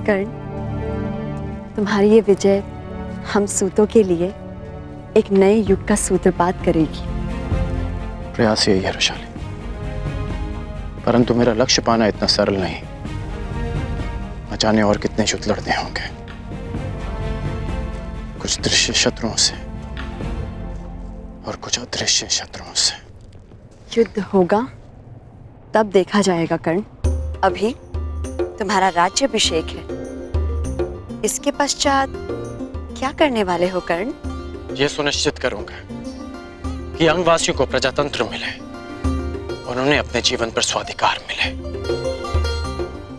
कर्ण, तुम्हारी ये विजय हम सूतों के लिए एक नए युग का सूत्रपात करेगी। प्रयास यही है रुशाली, परंतु मेरा लक्ष्य पाना इतना सरल नहीं। न जाने और कितने युद्ध लड़ने होंगे, कुछ दृश्य शत्रुओं से और कुछ अदृश्य शत्रुओं से। युद्ध होगा तब देखा जाएगा कर्ण। अभी तुम्हारा राज्याभिषेक है, इसके पश्चात क्या करने वाले हो कर्ण? यह सुनिश्चित करूंगा कि अंगवासियों को प्रजातंत्र मिले और उन्हें अपने जीवन पर स्वाधिकार मिले।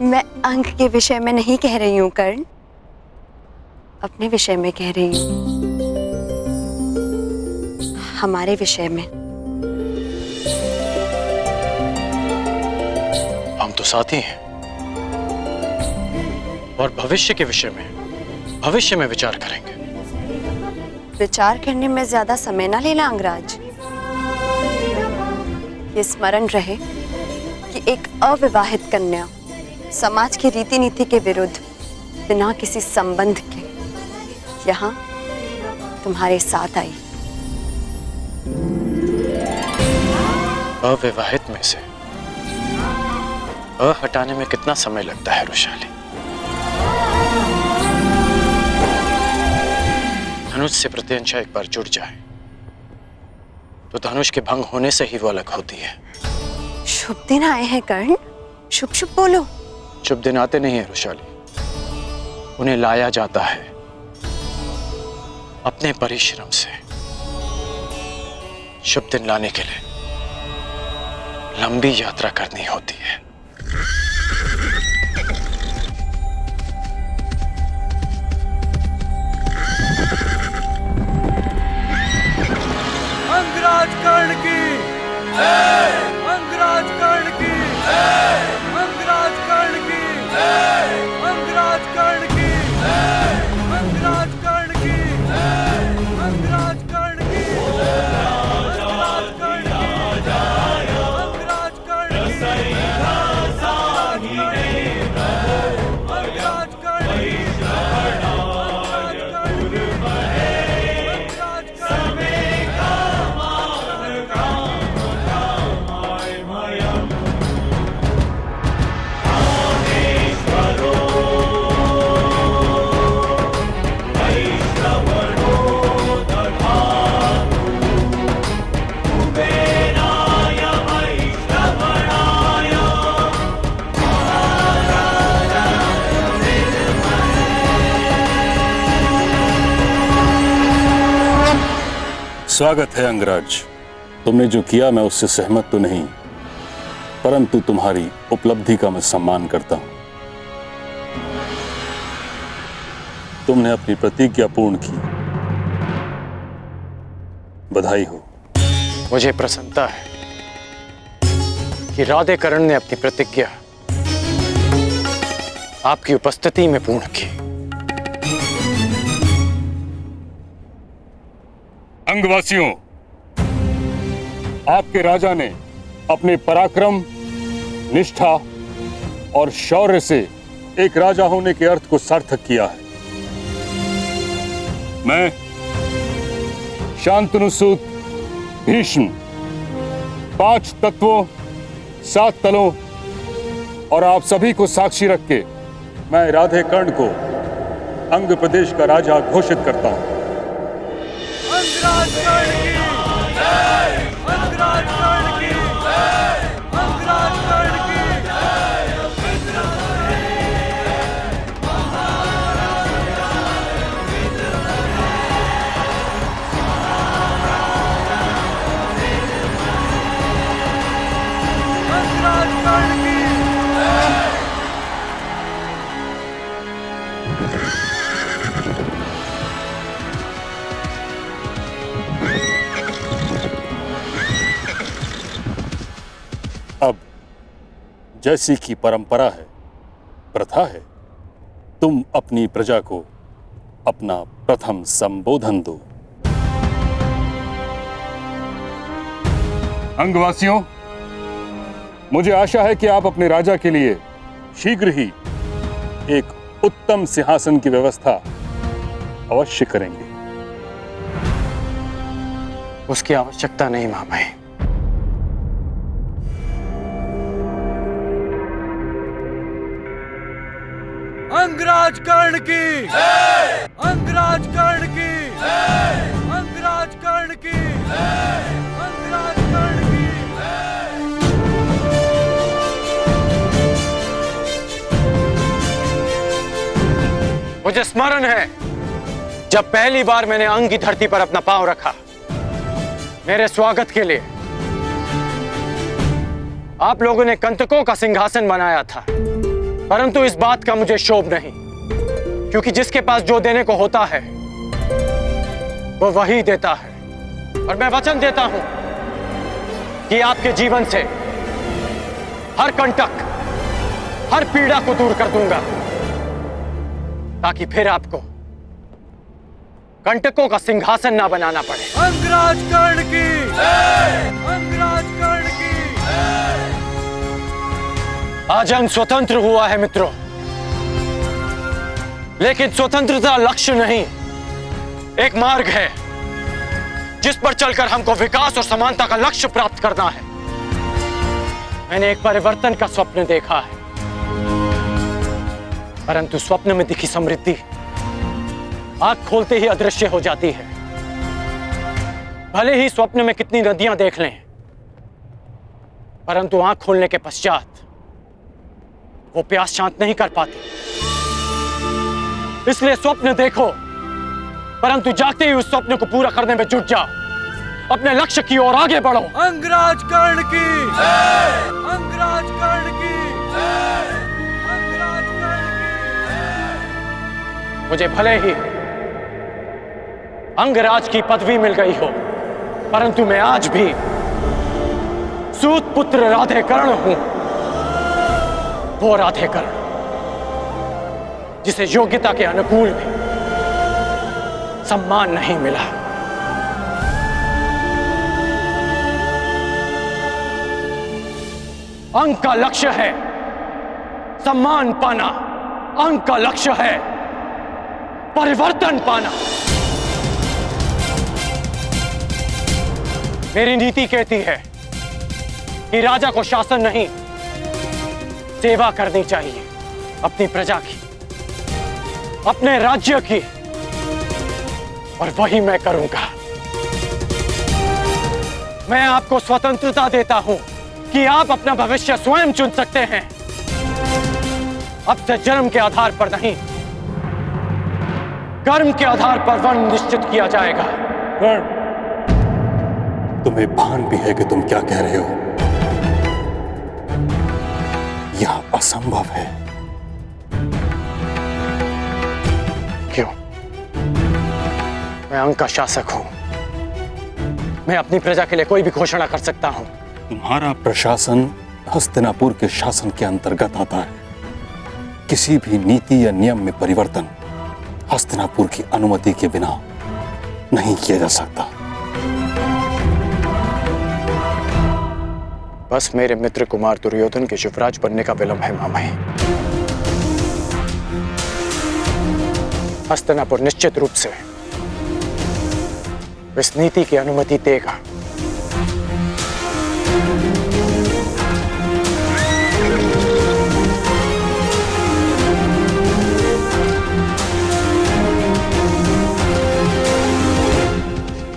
मैं अंग के विषय में नहीं कह रही हूं कर्ण, अपने विषय में कह रही हूं, हमारे विषय में। हम तो साथी हैं और भविष्य के विषय में भविष्य में विचार करेंगे। विचार करने में ज्यादा समय ना लेना अंगराज। ये स्मरण रहे कि एक अविवाहित कन्या समाज की रीति नीति के विरुद्ध बिना किसी संबंध के यहाँ तुम्हारे साथ आई। अविवाहित में से हटाने में कितना समय लगता है रुशाली? धनुष से प्रत्यंचा एक बार जुड़ जाए तो धनुष के भंग होने से ही वो अलग होती है। शुभ दिन आए हैं कर्ण, शुभ शुभ बोलो। शुभ दिन आते नहीं है रुशाली, उन्हें लाया जाता है अपने परिश्रम से। शुभ दिन लाने के लिए लंबी यात्रा करनी होती है। अंगराज कर्ण की, अंगराज कर्ण की, अंगराज कर्ण की, अंगराज कर्ण की, अंगराज कर्ण की, अंगराज कर्ण की, अंगराज कर्ण की, अंगराज कर्ण स्वागत है अंगराज। तुमने जो किया मैं उससे सहमत तो नहीं, परंतु तुम्हारी उपलब्धि का मैं सम्मान करता हूं। तुमने अपनी प्रतिज्ञा पूर्ण की, बधाई हो। मुझे प्रसन्नता है कि राधेकरण ने अपनी प्रतिज्ञा आपकी उपस्थिति में पूर्ण की। अंगवासियों, आपके राजा ने अपने पराक्रम, निष्ठा और शौर्य से एक राजा होने के अर्थ को सार्थक किया है। मैं शांतनुसूत भीष्म 5 तत्वों, 7 तलों और आप सभी को साक्षी रख के मैं राधेकर्ण को अंग प्रदेश का राजा घोषित करता हूं। अंगराज कर्ण की, अंगराज कर्ण की, अंगराज कर्ण की, अंगराज कर्ण की। अब जैसी की परंपरा है, प्रथा है, तुम अपनी प्रजा को अपना प्रथम संबोधन दो। अंगवासियों, मुझे आशा है कि आप अपने राजा के लिए शीघ्र ही एक उत्तम सिंहासन की व्यवस्था अवश्य करेंगे। उसकी आवश्यकता नहीं मामाई। अंगराज कर्ण की अंगराज कर्ण की अंगराज कर्ण की अंगराज कर्ण की। मुझे स्मरण है जब पहली बार मैंने अंग की धरती पर अपना पांव रखा, मेरे स्वागत के लिए आप लोगों ने कंटकों का सिंहासन बनाया था, परंतु इस बात का मुझे शोभ नहीं, क्योंकि जिसके पास जो देने को होता है वो वही देता है। और मैं वचन देता हूं कि आपके जीवन से हर कंटक, हर पीड़ा को दूर कर दूंगा, ताकि फिर आपको कंटकों का सिंहासन ना बनाना पड़े। अंगराज कर्ण की अंगराज कर्ण की। आज अंग स्वतंत्र हुआ है मित्रों, लेकिन स्वतंत्रता लक्ष्य नहीं, एक मार्ग है जिस पर चलकर हमको विकास और समानता का लक्ष्य प्राप्त करना है। मैंने एक परिवर्तन का स्वप्न देखा है, परंतु स्वप्न में दिखी समृद्धि आंख खोलते ही अदृश्य हो जाती है। भले ही स्वप्न में कितनी नदियां देख लें, परंतु आंख खोलने के पश्चात वो प्यास शांत नहीं कर पाती। इसलिए स्वप्न देखो, परंतु जागते ही उस स्वप्न को पूरा करने में जुट जाओ। अपने लक्ष्य की ओर आगे बढ़ो। अंगराज कर्ण की अंगराज कर्ण की अंगराज कर्ण की। मुझे भले ही अंगराज की पदवी मिल गई हो, परंतु मैं आज भी सूत पुत्र राधे कर्ण हूं। वो राधे कर्ण जिसे योग्यता के अनुकूल भी सम्मान नहीं मिला। अंग का लक्ष्य है सम्मान पाना, अंग का लक्ष्य है परिवर्तन पाना। मेरी नीति कहती है कि राजा को शासन नहीं, सेवा करनी चाहिए अपनी प्रजा की, अपने राज्य की, और वही मैं करूंगा। मैं आपको स्वतंत्रता देता हूं कि आप अपना भविष्य स्वयं चुन सकते हैं। अब से जन्म के आधार पर नहीं, कर्म के आधार पर वर्ण निश्चित किया जाएगा। कर्ण, तुम्हें भान भी है कि तुम क्या कह रहे हो? यह असंभव है। क्यों? मैं अंग का शासक हूं, मैं अपनी प्रजा के लिए कोई भी घोषणा कर सकता हूं। तुम्हारा प्रशासन हस्तिनापुर के शासन के अंतर्गत आता है। किसी भी नीति या नियम में परिवर्तन हस्तिनापुर की अनुमति के बिना नहीं किया जा सकता। बस मेरे मित्र कुमार दुर्योधन के युवराज बनने का विलंब है मामाई। हस्तिनापुर निश्चित रूप से इस नीति की अनुमति देगा।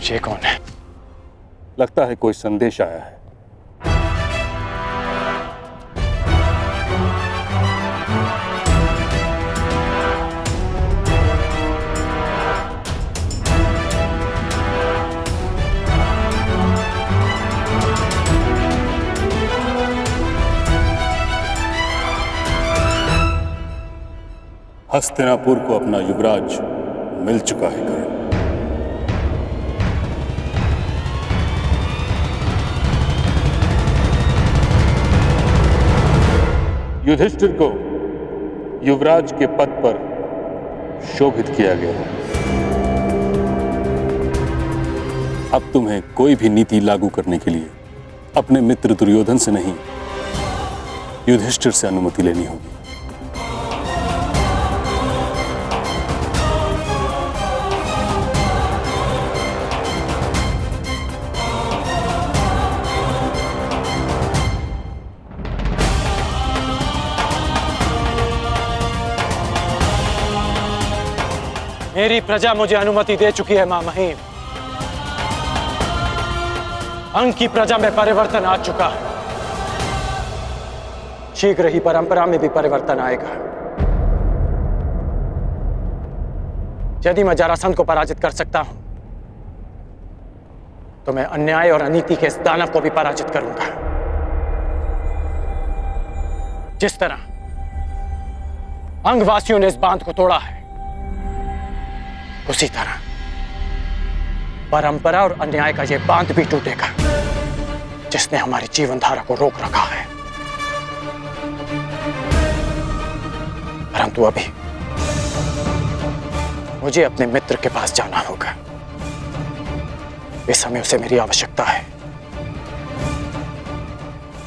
ये कौन है? लगता है कोई संदेश आया है। हस्तिनापुर को अपना युवराज मिल चुका है कर्ण। युधिष्ठिर को युवराज के पद पर शोभित किया गया। अब तुम्हें कोई भी नीति लागू करने के लिए अपने मित्र दुर्योधन से नहीं, युधिष्ठिर से अनुमति लेनी होगी। मेरी प्रजा मुझे अनुमति दे चुकी है मां महिम। अंग की प्रजा में परिवर्तन आ चुका है। शीघ्र ही परंपरा में भी परिवर्तन आएगा। यदि मैं जरासंध को पराजित कर सकता हूं तो मैं अन्याय और अनीति के इस दानव को भी पराजित करूंगा। जिस तरह अंगवासियों ने इस बांध को तोड़ा है, उसी तरह परंपरा और अन्याय का यह बांध भी टूटेगा जिसने हमारी जीवन धारा को रोक रखा है। परंतु अभी मुझे अपने मित्र के पास जाना होगा। इस समय उसे मेरी आवश्यकता है।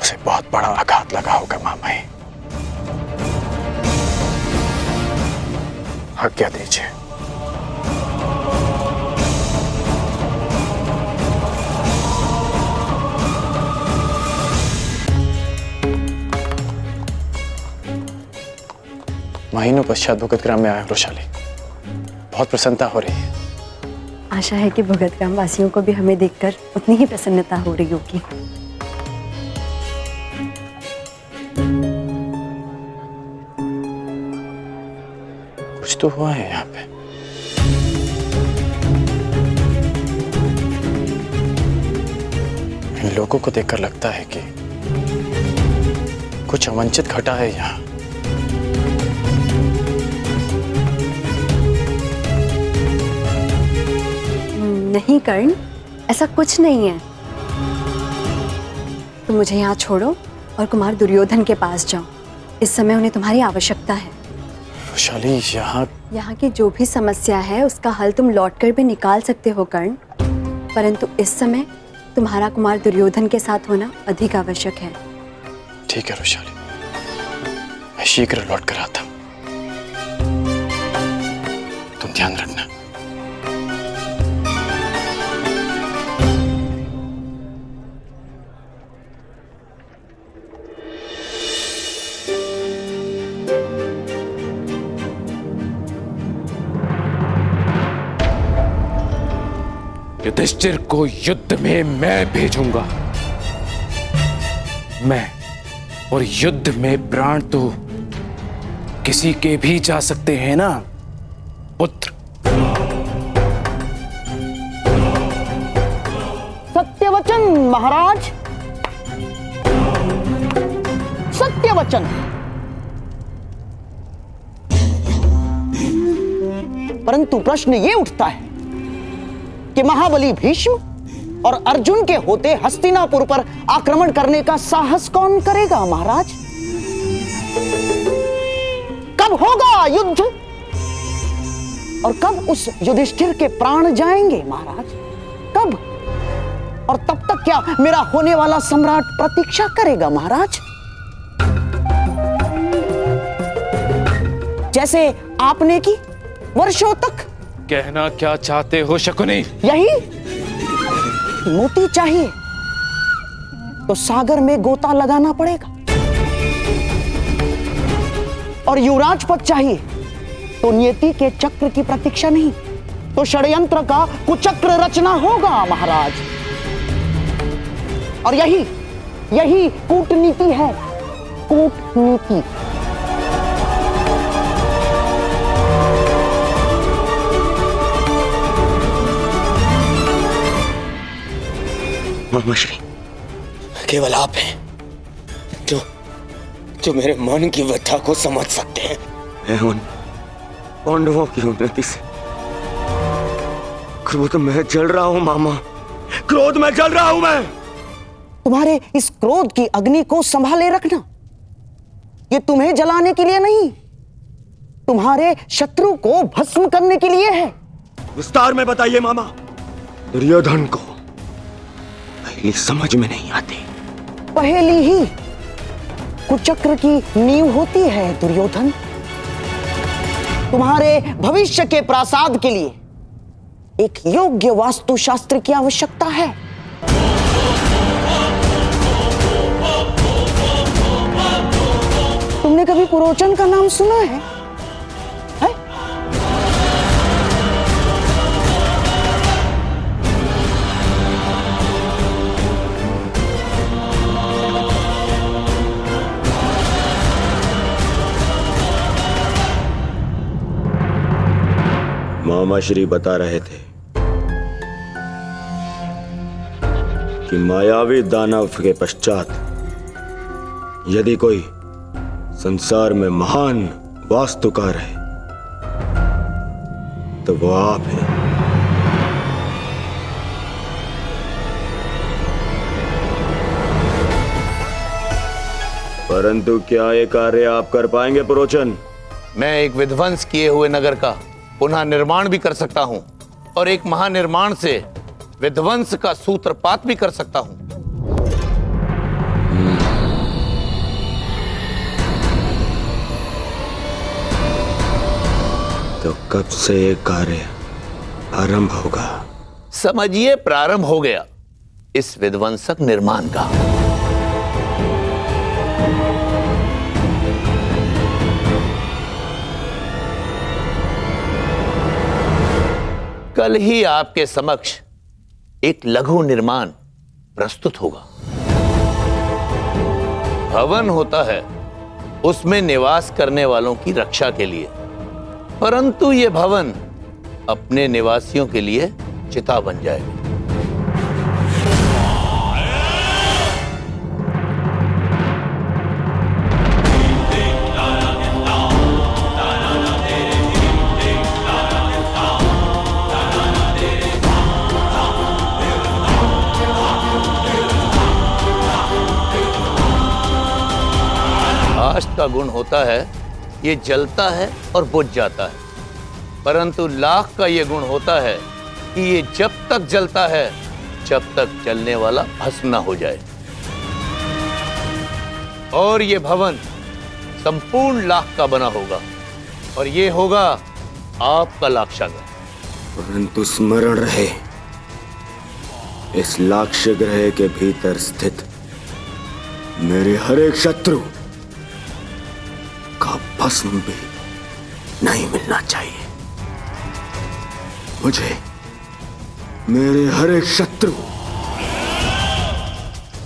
उसे बहुत बड़ा आघात लगा होगा मां महिम। आज्ञा दीजिए। महीनों पश्चात भुगत ग्राम में आया वृषाली। बहुत प्रसन्नता हो रही है। आशा है कि भगत ग्राम वासियों को भी हमें देखकर उतनी ही प्रसन्नता हो रही होगी। कुछ तो हुआ है यहाँ पे। इन लोगों को देखकर लगता है कि कुछ अवांछित घटा है यहाँ। नहीं कर्ण, ऐसा कुछ नहीं है। तुम मुझे यहाँ छोड़ो और कुमार दुर्योधन के पास जाओ। इस समय उन्हें तुम्हारी आवश्यकता है। वृषाली, यहाँ की जो भी समस्या है उसका हल तुम लौटकर भी निकाल सकते हो कर्ण, परंतु इस समय तुम्हारा कुमार दुर्योधन के साथ होना अधिक आवश्यक है। ठीक है वृषाली, मैं शीघ्र लौट कर आता हूँ। तुम ध्यान रखना। युधिष्ठिर को युद्ध में मैं भेजूंगा। मैं, और युद्ध में प्राण तो किसी के भी जा सकते हैं ना पुत्र। सत्यवचन महाराज, सत्यवचन। परंतु प्रश्न ये उठता है कि महाबली भीष्म और अर्जुन के होते हस्तिनापुर पर आक्रमण करने का साहस कौन करेगा महाराज? कब होगा युद्ध और कब उस युधिष्ठिर के प्राण जाएंगे महाराज? कब? और तब तक क्या मेरा होने वाला सम्राट प्रतीक्षा करेगा महाराज? जैसे आपने की वर्षों तक। कहना क्या चाहते हो शकुनी? यही मोती चाहिए तो सागर में गोता लगाना पड़ेगा, और युवराज पद चाहिए तो नियति के चक्र की प्रतीक्षा नहीं, तो षड्यंत्र का कुचक्र रचना होगा महाराज। और यही कूटनीति है, कूटनीति। मामाश्री, केवल आप हैं जो मेरे मन की व्यथा को समझ सकते हैं। मैं उन पांडवों की उन्नति से क्रोध में जल रहा हूं मामा, क्रोध में जल रहा हूं मैं। तुम्हारे इस क्रोध की अग्नि को संभाले रखना। ये तुम्हें जलाने के लिए नहीं, तुम्हारे शत्रु को भस्म करने के लिए है। विस्तार में बताइए मामा। दुर्योधन को पहली समझ में नहीं आती। पहली ही कुचक्र की नींव होती है दुर्योधन। तुम्हारे भविष्य के प्रासाद के लिए एक योग्य वास्तुशास्त्र की आवश्यकता है। तुमने कभी पुरोचन का नाम सुना है? मामा श्री बता रहे थे कि मायावी दानव के पश्चात यदि कोई संसार में महान वास्तुकार है तो वो आप हैं। परंतु क्या ये कार्य आप कर पाएंगे पुरोचन? मैं एक विध्वंस किए हुए नगर का पुनः निर्माण भी कर सकता हूं और एक महानिर्माण से विध्वंस का सूत्रपात भी कर सकता हूं। तो कब से ये कार्य आरंभ होगा? समझिए प्रारंभ हो गया इस विध्वंसक निर्माण का। कल ही आपके समक्ष एक लघु निर्माण प्रस्तुत होगा। भवन होता है उसमें निवास करने वालों की रक्षा के लिए, परंतु यह भवन अपने निवासियों के लिए चिता बन जाएगा। आश का गुण होता है ये जलता है और बुझ जाता है, परंतु लाख का ये गुण होता है कि ये जब तक जलता है जब तक जलने वाला भस्म न हो जाए। और ये भवन संपूर्ण लाख का बना होगा और ये होगा आपका लाक्षागृह। परंतु स्मरण रहे, इस लाक्ष्य ग्रह के भीतर स्थित मेरे हर एक शत्रु का भस्म भी नहीं मिलना चाहिए। मुझे मेरे हर एक शत्रु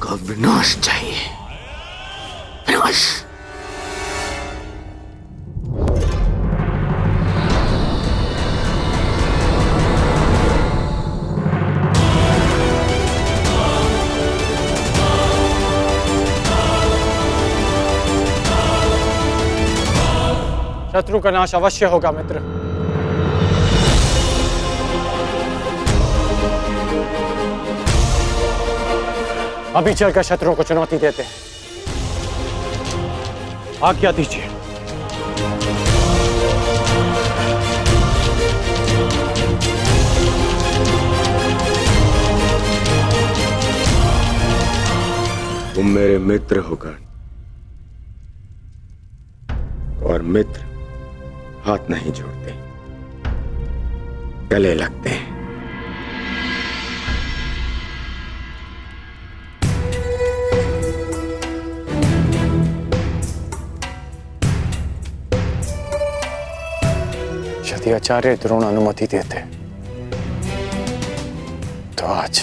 का विनाश चाहिए। विनाश। शत्रु का नाश अवश्य होगा मित्र। अभी चलकर शत्रुओं को चुनौती देते हैं। आज्ञा दीजिए। तुम मेरे मित्र हो कर्ण, और मित्र हाथ नहीं जोड़ते, गले लगते हैं। यदि आचार्य द्रोण अनुमति देते तो आज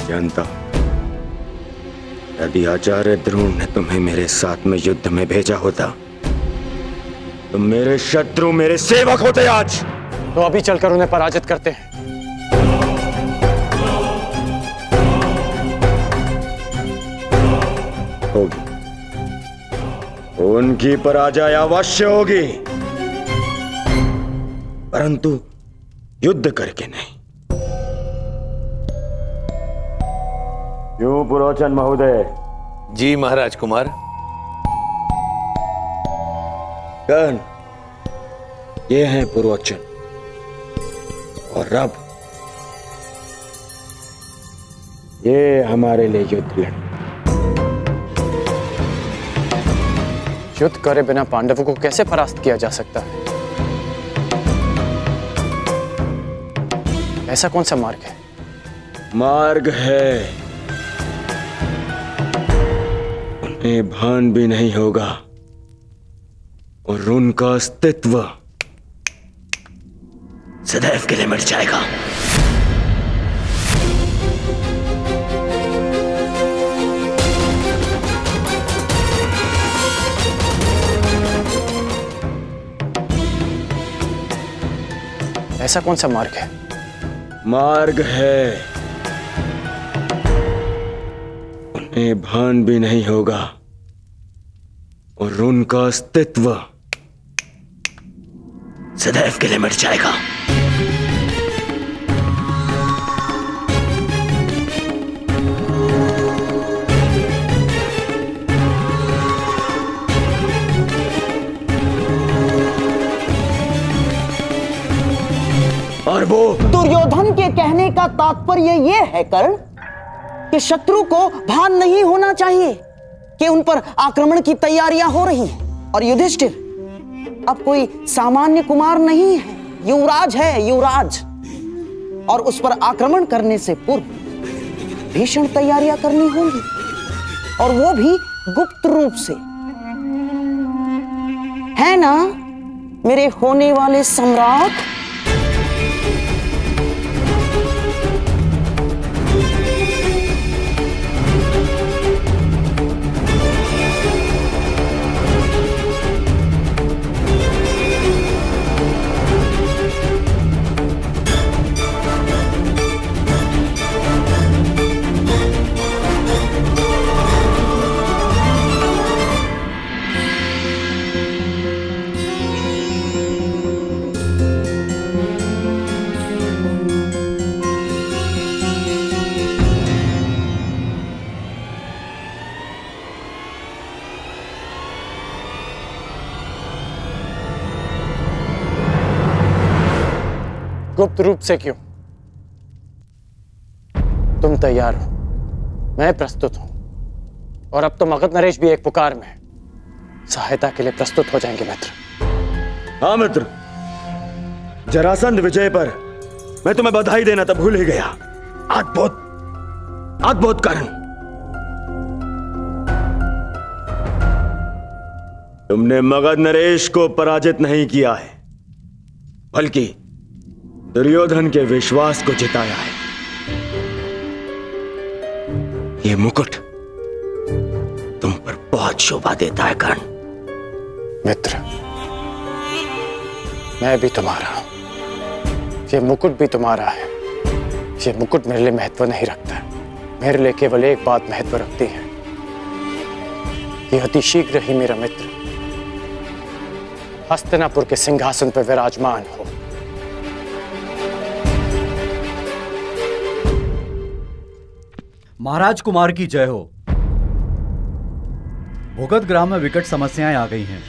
जानता हूं, यदि आचार्य द्रोण ने तुम्हें मेरे साथ में युद्ध में भेजा होता तो मेरे शत्रु मेरे सेवक होते आज। तो अभी चलकर उन्हें पराजित करते हैं। होगी, उनकी पराजय अवश्य होगी, परंतु युद्ध करके नहीं। क्यों पुरोचन महोदय? जी महाराज कुमार। कर्ण, ये हैं पुरोचन और रब। ये हमारे लिए युद्ध लड़। युद्ध करे बिना पांडवों को कैसे परास्त किया जा सकता है? ऐसा कौन सा मार्ग है? मार्ग है, उन्हें भान भी नहीं होगा और उनका अस्तित्व सदैव के लिए मिट जाएगा। ऐसा कौन सा मार्ग है? मार्ग है, उन्हें भान भी नहीं होगा और उनका अस्तित्व सदैव के लिए मिट जाएगा। और वो दुर्योधन के कहने का तात्पर्य यह है कर्ण कि शत्रु को भान नहीं होना चाहिए कि उन पर आक्रमण की तैयारियां हो रही हैं। और युधिष्ठिर अब कोई सामान्य कुमार नहीं है, युवराज है, युवराज। और उस पर आक्रमण करने से पूर्व भीषण तैयारियां करनी होंगी, और वो भी गुप्त रूप से, है ना मेरे होने वाले सम्राट? गुप्त रूप से क्यों? तुम तैयार हो, मैं प्रस्तुत हूं, और अब तो मगध नरेश भी एक पुकार में सहायता के लिए प्रस्तुत हो जाएंगे मित्र। हाँ मित्र, जरासंध विजय पर मैं तुम्हें बधाई देना तो भूल ही गया। अद्भुत, अद्भुत कर्ण। तुमने मगध नरेश को पराजित नहीं किया है, बल्कि दुर्योधन के विश्वास को जिताया है। ये मुकुट तुम पर बहुत शोभा देता है कर्ण। मित्र, मैं भी तुम्हारा हूं, ये मुकुट भी तुम्हारा है। ये मुकुट मेरे लिए महत्व नहीं रखता, मेरे लिए केवल एक बात महत्व रखती है, ये अति शीघ्र ही मेरा मित्र हस्तिनापुर के सिंहासन पर विराजमान हो। महाराज कुमार की जय हो। भूगत ग्राम में विकट समस्याएं आ गई हैं।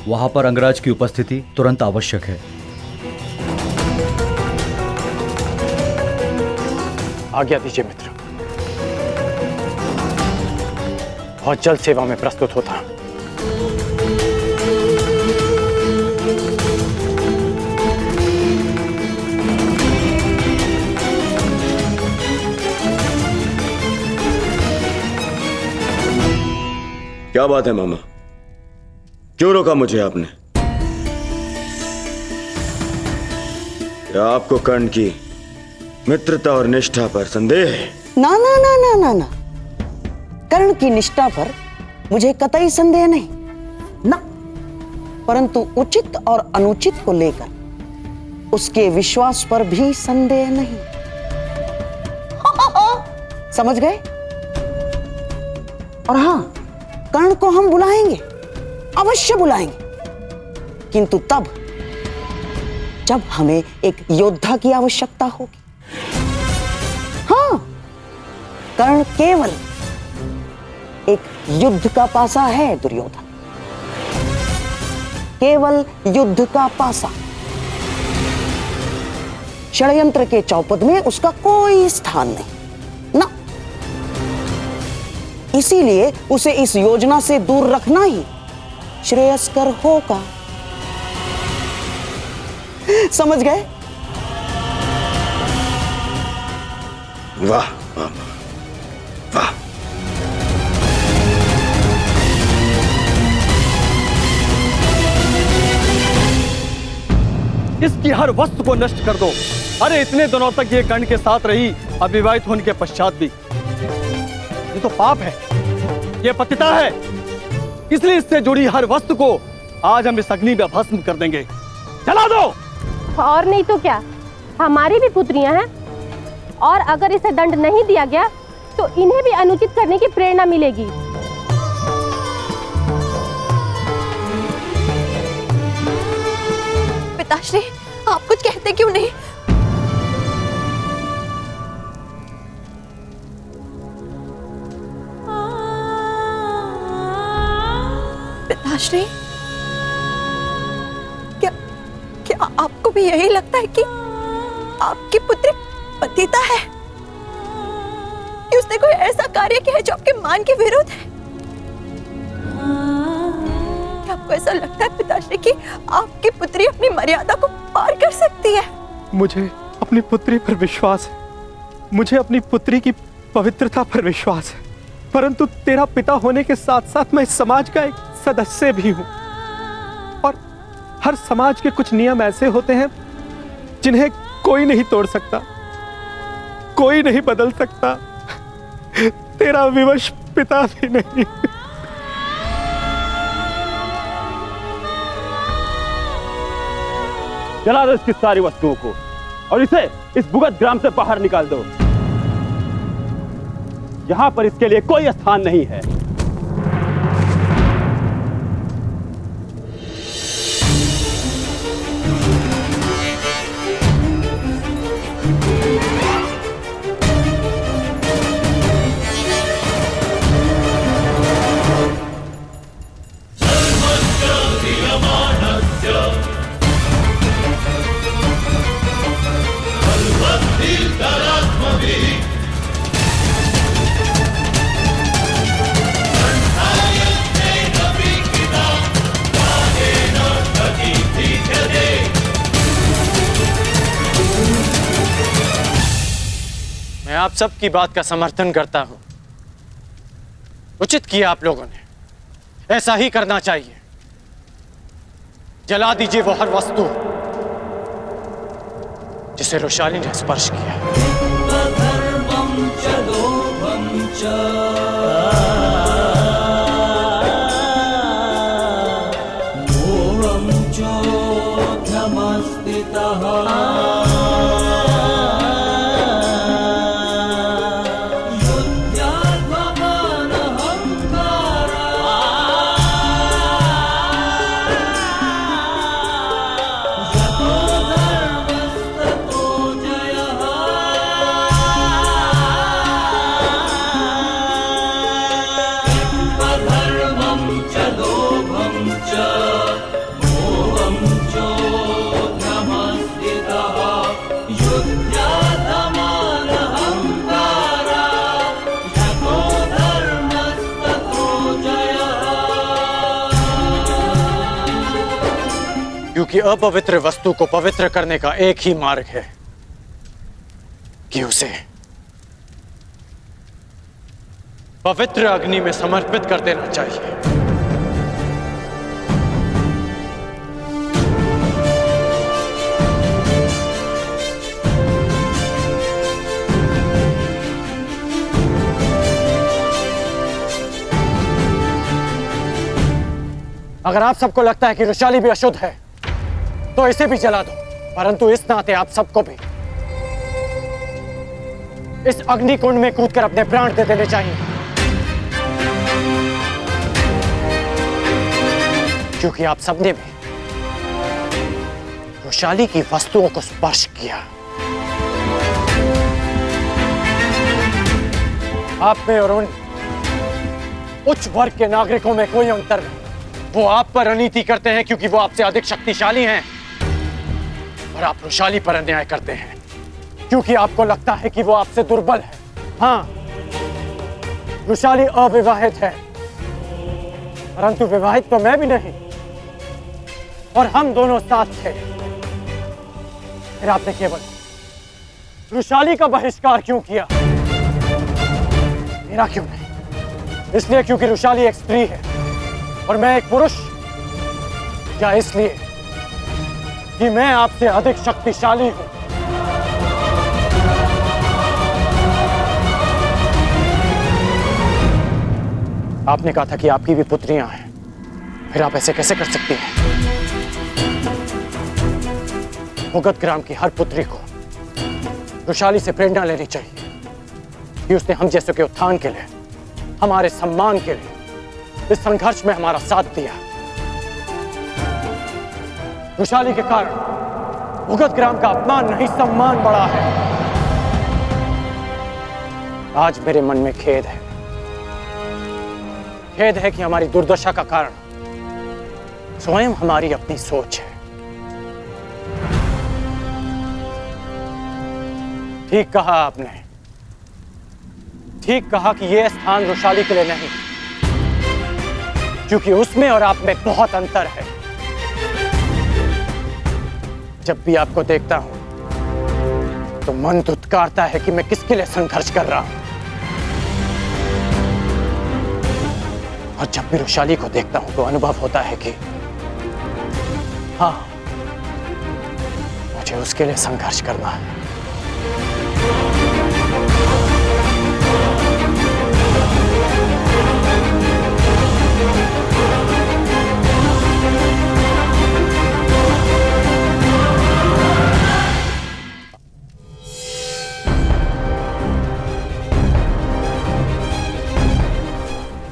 वहां पर अंगराज की उपस्थिति तुरंत आवश्यक है। आज्ञा दीजिए मित्र, बहुत जल्द सेवा में प्रस्तुत होता हूं। क्या बात है मामा, क्यों रोका मुझे आपने? क्या आपको कर्ण की मित्रता और निष्ठा पर संदेह है? ना ना ना ना ना ना, कर्ण की निष्ठा पर मुझे कतई संदेह नहीं ना, परंतु उचित और अनुचित को लेकर उसके विश्वास पर भी संदेह नहीं। समझ गए? और हां, कर्ण को हम बुलाएंगे, अवश्य बुलाएंगे, किंतु तब जब हमें एक योद्धा की आवश्यकता होगी। हाँ, कर्ण केवल एक युद्ध का पासा है दुर्योधन, केवल युद्ध का पासा। षड्यंत्र के चौपट में उसका कोई स्थान नहीं ना, इसीलिए उसे इस योजना से दूर रखना ही श्रेयस्कर होगा। समझ गए? वाह मामा, वाह। इसकी हर वस्तु को नष्ट कर दो। अरे इतने दिनों तक ये कर्ण के साथ रही, अविवाहित होने के पश्चात भी। ये तो पाप है, ये पतिता है, इसलिए इससे जुड़ी हर वस्तु को आज हम इस अग्नि में भस्म कर देंगे। जला दो। और नहीं तो क्या, हमारी भी पुत्रियां हैं, और अगर इसे दंड नहीं दिया गया तो इन्हें भी अनुचित करने की प्रेरणा मिलेगी। पिताश्री, आप कुछ कहते क्यों नहीं? पिताश्री, क्या आपको भी यही लगता है कि आपकी पुत्री पतिता है, कि उसने कोई ऐसा कार्य किया है जो आपके मान के विरुद्ध है? क्या आपको ऐसा लगता है पिताश्री कि आपकी पुत्री अपनी मर्यादा को पार कर सकती है? मुझे अपनी पुत्री पर विश्वास है, मुझे अपनी पुत्री की पवित्रता पर विश्वास है, परंतु तेरा पिता होने के साथ साथ मैं इस समाज का एक सदस्य भी हूं, और हर समाज के कुछ नियम ऐसे होते हैं जिन्हें कोई नहीं तोड़ सकता, कोई नहीं बदल सकता, तेरा विवश पिता भी नहीं। जला दो इसकी सारी वस्तुओं को और इसे इस भुगत ग्राम से बाहर निकाल दो। यहां पर इसके लिए कोई स्थान नहीं है। मैं आप सब की बात का समर्थन करता हूं। उचित किया आप लोगों ने, ऐसा ही करना चाहिए। जला दीजिए वो हर वस्तु जिसे रोशाली ने स्पर्श किया। क्योंकि अपवित्र वस्तु को पवित्र करने का एक ही मार्ग है कि उसे पवित्र अग्नि में समर्पित कर देना चाहिए। अगर आप सबको लगता है कि रोशाली भी अशुद्ध है तो इसे भी जला दो, परंतु इस नाते आप सबको भी इस अग्निकुंड में कूदकर अपने प्राण दे देने चाहिए, क्योंकि आप सबने भी रोशाली की वस्तुओं को स्पर्श किया। आप में और उन उच्च वर्ग के नागरिकों में कोई अंतर नहीं। वो आप पर अनीति करते हैं क्योंकि वो आपसे अधिक शक्तिशाली हैं, और आप रोशाली पर अन्याय करते हैं क्योंकि आपको लगता है कि वो आपसे दुर्बल है। हाँ, रोशाली अविवाहित है, परंतु विवाहित तो मैं भी नहीं, और हम दोनों साथ थे। फिर आपने केवल रोशाली का बहिष्कार क्यों किया, मेरा क्यों नहीं? इसलिए क्योंकि रोशाली एक स्त्री है और मैं एक पुरुष, या इसलिए कि मैं आपसे अधिक शक्तिशाली हूं? आपने कहा था कि आपकी भी पुत्रियां हैं, फिर आप ऐसे कैसे कर सकती हैं? भुगत ग्राम की हर पुत्री को वृषाली से प्रेरणा लेनी चाहिए कि उसने हम जैसों के उत्थान के लिए, हमारे सम्मान के लिए इस संघर्ष में हमारा साथ दिया। वृषाली के कारण भुगत ग्राम का अपमान नहीं, सम्मान बढ़ा है। आज मेरे मन में खेद है, खेद है कि हमारी दुर्दशा का कारण स्वयं हमारी अपनी सोच है। ठीक कहा आपने, ठीक कहा कि यह स्थान वृषाली के लिए नहीं, क्योंकि उसमें और आप में बहुत अंतर है। जब भी आपको देखता हूं तो मन धुतकारता है कि मैं किसके लिए संघर्ष कर रहा हूं, और जब भी वृषाली को देखता हूं तो अनुभव होता है कि हाँ, मुझे उसके लिए संघर्ष करना है।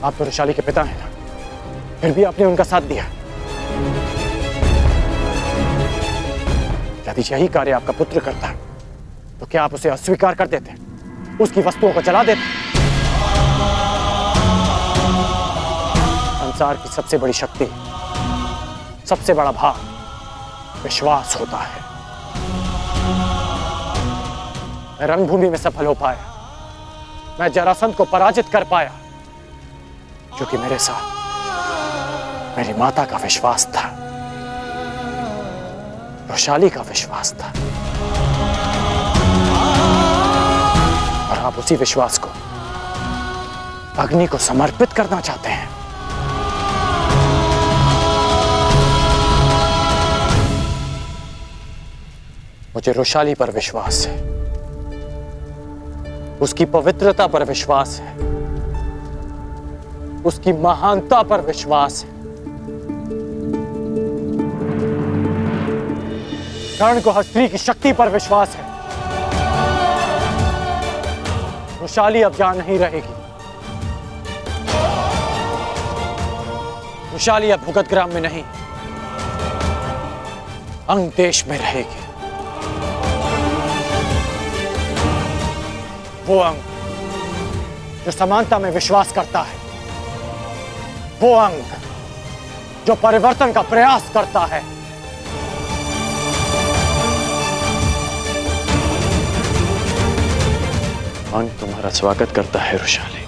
आप तो वृषाली के पिता हैं ना, फिर भी आपने उनका साथ दिया। यदि यही कार्य आपका पुत्र करता तो क्या आप उसे अस्वीकार कर देते, उसकी वस्तुओं को जला देते? संसार की सबसे बड़ी शक्ति, सबसे बड़ा भाव विश्वास होता है। मैं रणभूमि में सफल हो पाया, मैं जरासंध को पराजित कर पाया, क्योंकि मेरे साथ मेरी माता का विश्वास था, वृषाली का विश्वास था, और आप उसी विश्वास को अग्नि को समर्पित करना चाहते हैं। मुझे वृषाली पर विश्वास है, उसकी पवित्रता पर विश्वास है, उसकी महानता पर विश्वास है। कर्ण को स्त्री की शक्ति पर विश्वास है। वृषाली अब यहां नहीं रहेगी। वृषाली अब भुगत ग्राम में नहीं, अंग देश में रहेगी। वो अंग जो समानता में विश्वास करता है, वो अंग जो परिवर्तन का प्रयास करता है। अंग तुम्हारा स्वागत करता है वृषाली।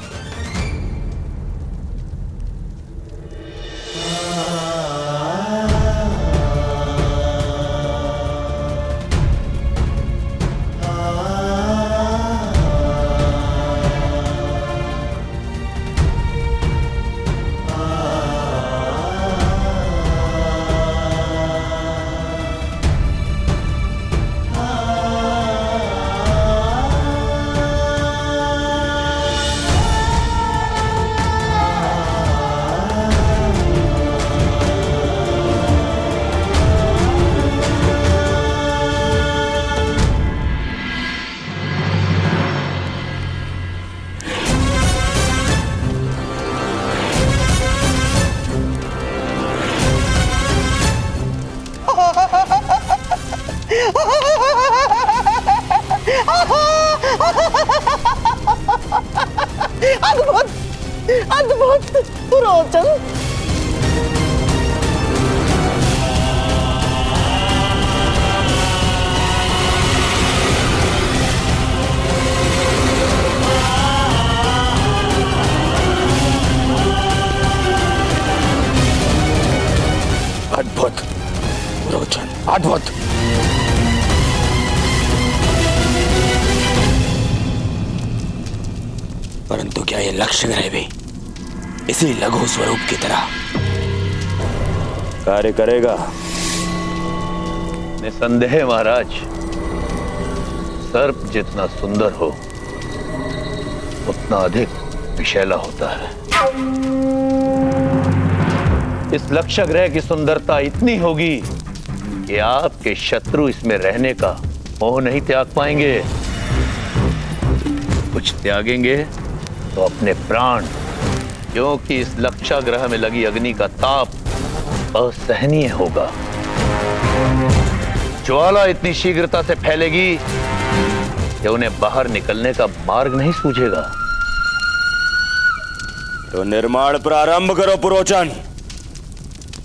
अद्भुत, अद्भुत रोचन। अद्भुत रोचन, अद्भुत। परंतु क्या ये लक्ष्य ग्रह भी इसी लघु स्वरूप की तरह कार्य करेगा? निसंदेह महाराज, सर्प जितना सुंदर हो उतना अधिक विषैला होता है। इस लक्ष्य ग्रह की सुंदरता इतनी होगी कि आपके शत्रु इसमें रहने का मोह नहीं त्याग पाएंगे। कुछ त्यागेंगे तो अपने प्राण, क्योंकि इस लक्षाग्रह में लगी अग्नि का ताप असहनीय होगा। ज्वाला इतनी शीघ्रता से फैलेगी कि उन्हें बाहर निकलने का मार्ग नहीं सूझेगा। तो निर्माण प्रारंभ करो पुरोचन।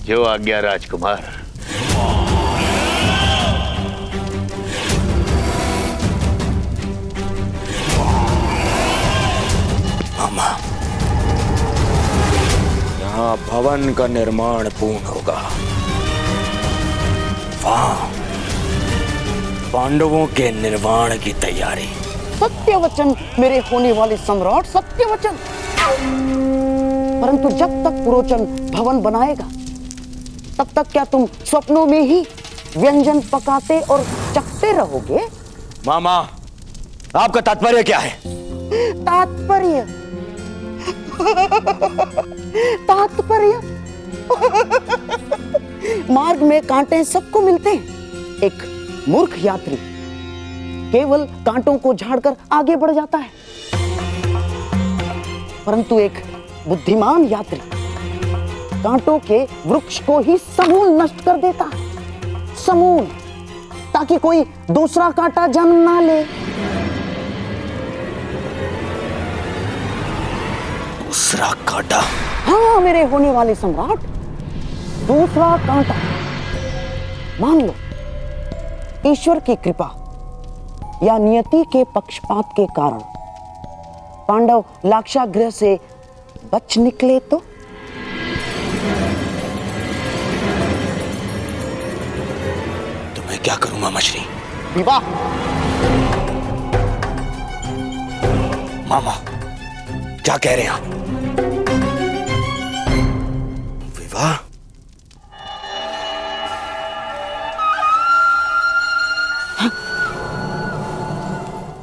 जो आज्ञा राजकुमार। मामा, यहाँ भवन का निर्माण पूर्ण होगा। वहां पांडवों के निर्माण की तैयारी। सत्य वचन मेरे होने वाले सम्राट, सत्य वचन। परंतु जब तक पुरोचन भवन बनाएगा, तब तक क्या तुम स्वप्नों में ही व्यंजन पकाते और चखते रहोगे? मामा, आपका तात्पर्य क्या है? तात्पर्य तात्पर्य मार्ग में कांटे सबको मिलते हैं। एक मूर्ख यात्री केवल कांटों को झाड़कर आगे बढ़ जाता है, परंतु एक बुद्धिमान यात्री कांटों के वृक्ष को ही समूल नष्ट कर देता है। समूल, ताकि कोई दूसरा कांटा जन्म ना ले। दूसरा कांटा? हाँ मेरे होने वाले सम्राट, दूसरा कांटा। मान लो ईश्वर की कृपा या नियति के पक्षपात के कारण पांडव लाक्षागृह से बच निकले तो मैं क्या करूं मामा श्री? विवाह। मामा, क्या कह रहे हैं आप? विवाह?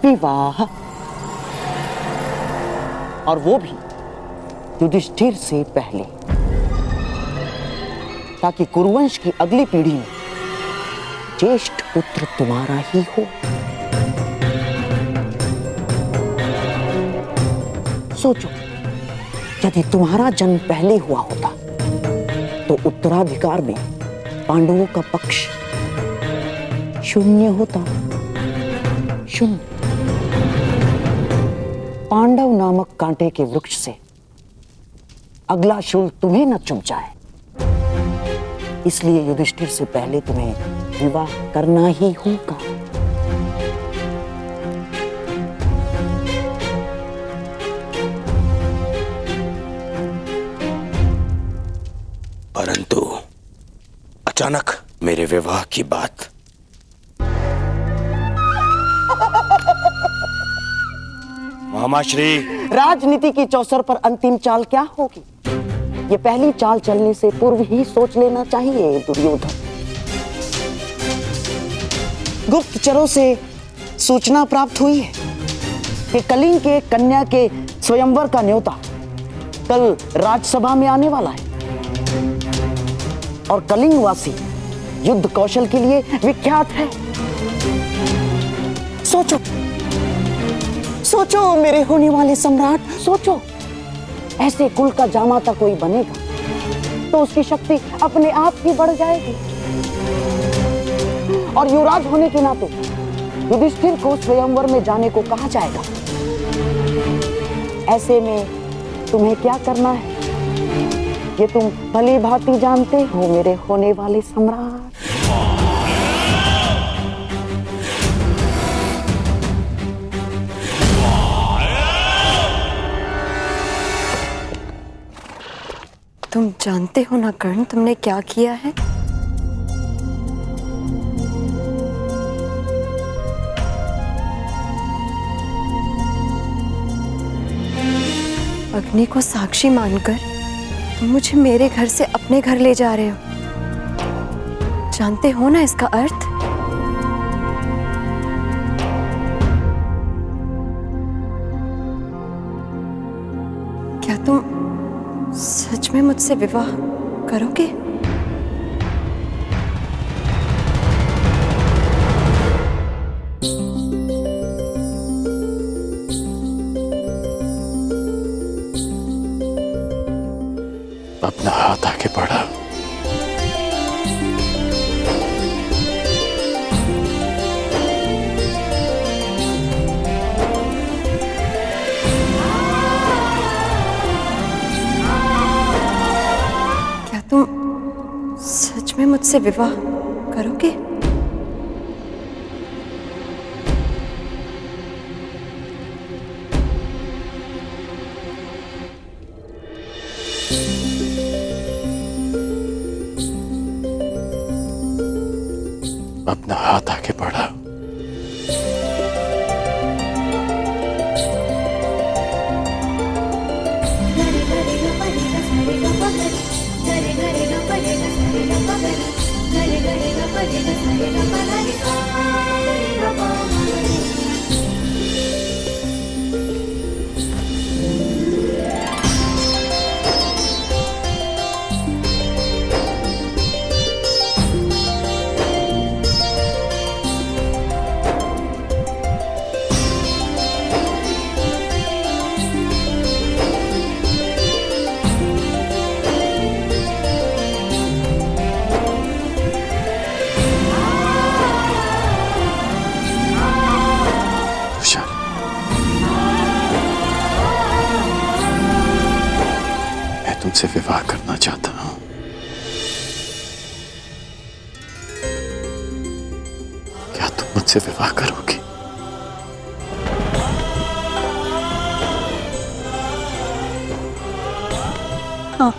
विवाह, और वो भी युधिष्ठिर से पहले, ताकि कुरुवंश की अगली पीढ़ी में ज्येष्ठ पुत्र तुम्हारा ही हो। सोचो, यदि तुम्हारा जन्म पहले हुआ होता तो उत्तराधिकार में पांडवों का पक्ष शून्य होता। शून्य। पांडव नामक कांटे के वृक्ष से अगला शूल तुम्हें न चुभ जाए, इसलिए युधिष्ठिर से पहले तुम्हें विवाह करना ही होगा। परंतु अचानक मेरे विवाह की बात। मामा श्री, राजनीति की चौसर पर अंतिम चाल क्या होगी, ये पहली चाल चलने से पूर्व ही सोच लेना चाहिए दुर्योधन। गुप्तचरों से सूचना प्राप्त हुई है कि कलिंग के कन्या के स्वयंवर का न्योता कल राज्यसभा में आने वाला है, और कलिंगवासी युद्ध कौशल के लिए विख्यात है। सोचो सोचो मेरे होने वाले सम्राट, सोचो। ऐसे कुल का जामाता कोई बनेगा तो उसकी शक्ति अपने आप ही बढ़ जाएगी, और युवराज होने के नाते युधिष्ठिर को स्वयंवर में जाने को कहा जाएगा। ऐसे में तुम्हें क्या करना है ये तुम भली भांति जानते हो मेरे होने वाले सम्राट। तुम जानते हो ना कर्ण, तुमने क्या किया है? अग्नि को साक्षी मानकर तुम मुझे मेरे घर से अपने घर ले जा रहे हो। जानते हो ना इसका अर्थ? क्या तुम सच में मुझसे विवाह करोगे? अपना हाथ आगे बढ़ा। क्या तुम सच में मुझसे विवाह करोगे? अपना हाथ आगे बढ़ा। मैं तुमसे विवाह करना चाहता हूं। क्या तुम मुझसे विवाह करोगी? हाँ,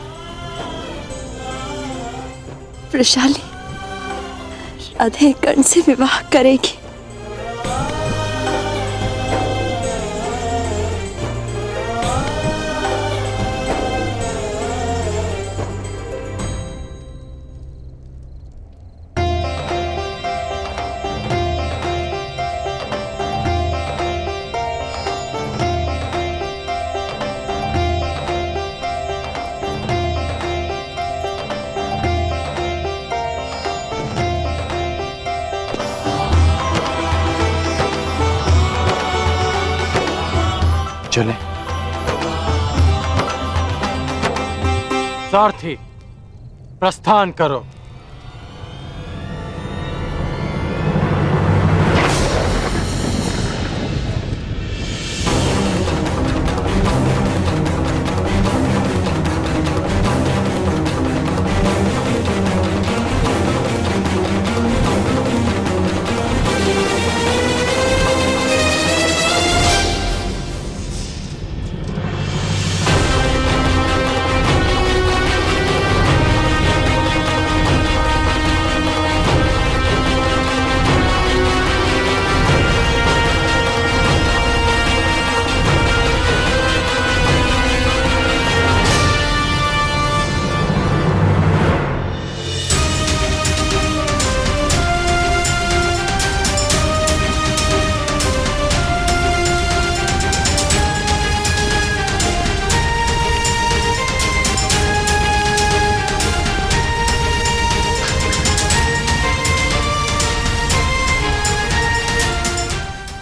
वृषाली राधे कर्ण से विवाह करेगी। चले। सारथी, प्रस्थान करो।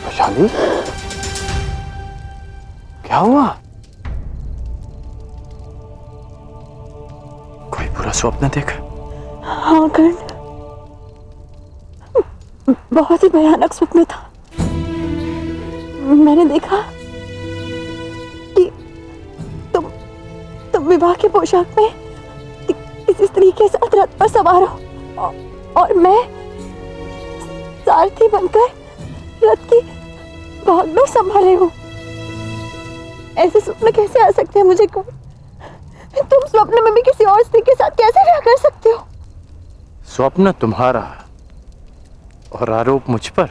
वैशाली, क्या हुआ? कोई बुरा स्वप्न देखा? हाँ कर्ण, बहुत ही भयानक स्वप्न था। मैंने देखा कि तुम विवाह की पोशाक में किसी स्त्री के साथ रथ पर सवार हो और मैं सारथी बनकर रथ की भागडोर संभाले हूँ। ऐसे स्वप्न कैसे आ सकते हैं मुझे? तुम स्वप्न में भी किसी और स्त्री के साथ कैसे विवाह कर सकते हो? स्वप्न तुम्हारा और आरोप मुझ पर।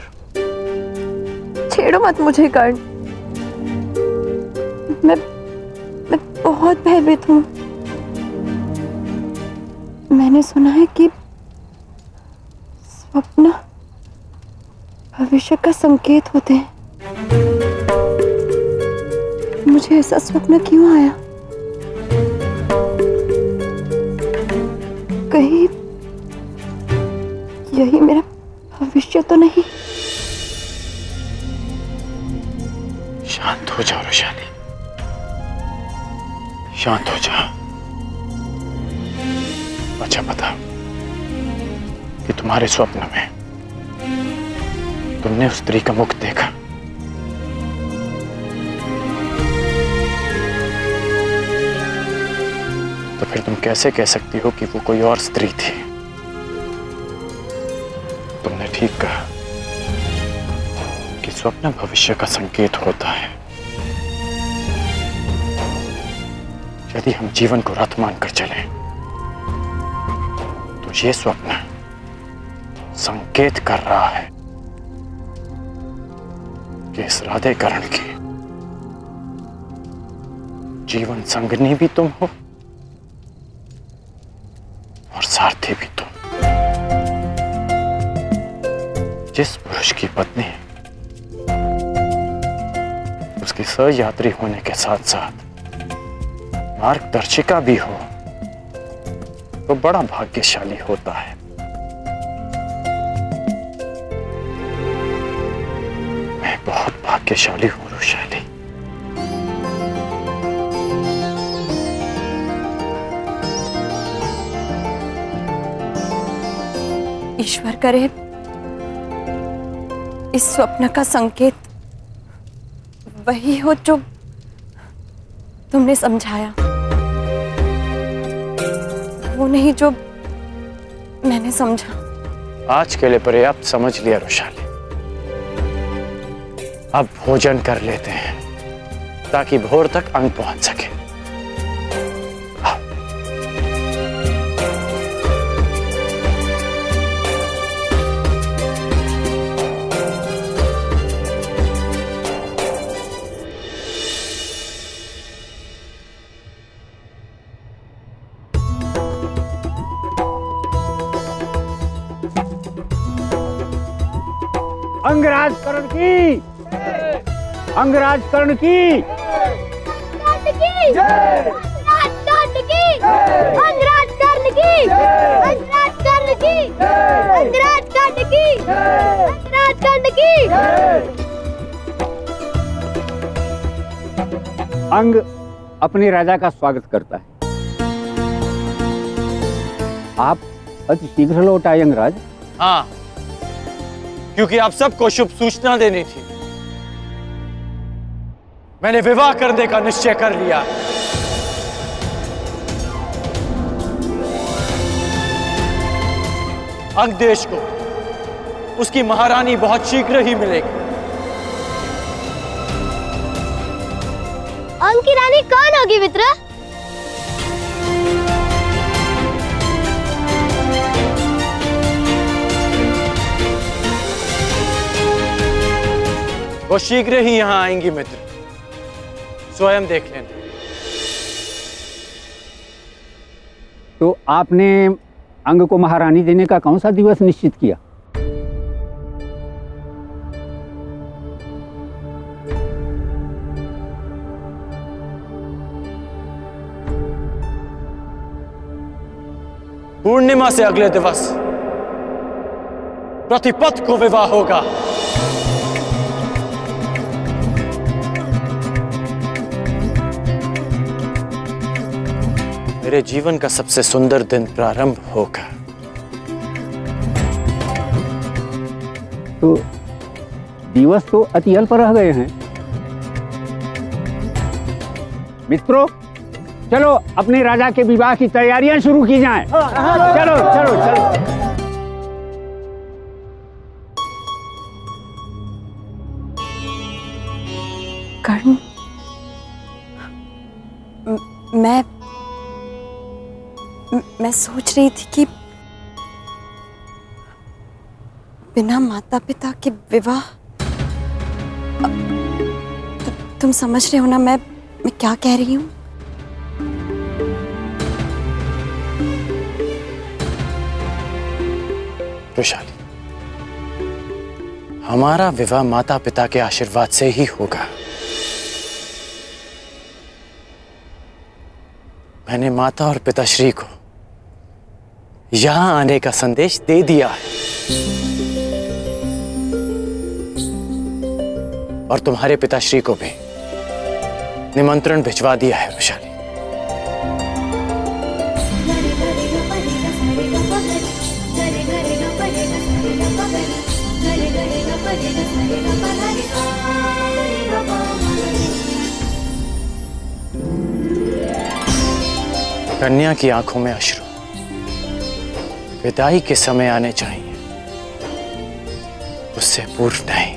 छेड़ो मत मुझे कर्ण, मैं बहुत भयभीत हूँ। मैंने सुना है कि स्वप्न भविष्य का संकेत होते हैं। मुझे ऐसा स्वप्न क्यों आया? कहीं यही मेरा भविष्य तो नहीं? शांत हो जाओ वैशाली, शांत हो जाओ। अच्छा बताओ कि तुम्हारे स्वप्न में तुमने उस स्त्री का मुख देखा? तो फिर तुम कैसे कह सकती हो कि वो कोई और स्त्री थी? तुमने ठीक कहा कि स्वप्न भविष्य का संकेत होता है। यदि हम जीवन को रथ मानकर चलें, तो ये स्वप्न संकेत कर रहा है कि इस राधेकरण की जीवन संगनी भी तुम हो और सारथी भी तुम। जिस पुरुष की पत्नी उसकी सहयात्री होने के साथ साथ मार्गदर्शिका भी हो, तो बड़ा भाग्यशाली होता है। मैं बहुत भाग्यशाली हूं रुशाली। ईश्वर करे इस स्वप्न का संकेत वही हो जो तुमने समझाया, वो नहीं जो मैंने समझा। आज के लिए पर्याप्त समझ लिया रुशाली। अब भोजन कर लेते हैं ताकि भोर तक अंग पहुंच सके। अंगराज कर्ण की, अंगराज कर्ण की, अंग अपने राजा का स्वागत करता है। आप अति शीघ्र लौट आए अंगराज। हाँ, क्योंकि आप सबको शुभ सूचना देनी थी। मैंने विवाह करने का निश्चय कर लिया। अंग देश को उसकी महारानी बहुत शीघ्र ही मिलेगी। अंग की रानी कौन होगी मित्र? वो शीघ्र ही यहां आएंगी मित्र, स्वयं देख लेना। तो आपने अंग को महारानी देने का कौन सा दिवस निश्चित किया? पूर्णिमा से अगले दिवस प्रतिपद को विवाह होगा। मेरे जीवन का सबसे सुंदर दिन प्रारंभ होगा। तो दिवस तो अति अल्प रह गए हैं। मित्रों, चलो अपने राजा के विवाह की तैयारियां शुरू की जाएं। चलो चलो चलो। कर्ण, मैं सोच रही थी कि बिना माता पिता के विवाह, तुम समझ रहे हो ना मैं क्या कह रही हूँ? रुशाली, हमारा विवाह माता पिता के आशीर्वाद से ही होगा। मैंने माता और पिताश्री को यहां आने का संदेश दे दिया है और तुम्हारे पिताश्री को भी निमंत्रण भिजवा दिया है रुशाली। कन्या की आंखों में अश्रु विदाई के समय आने चाहिए, उससे पूर्व नहीं।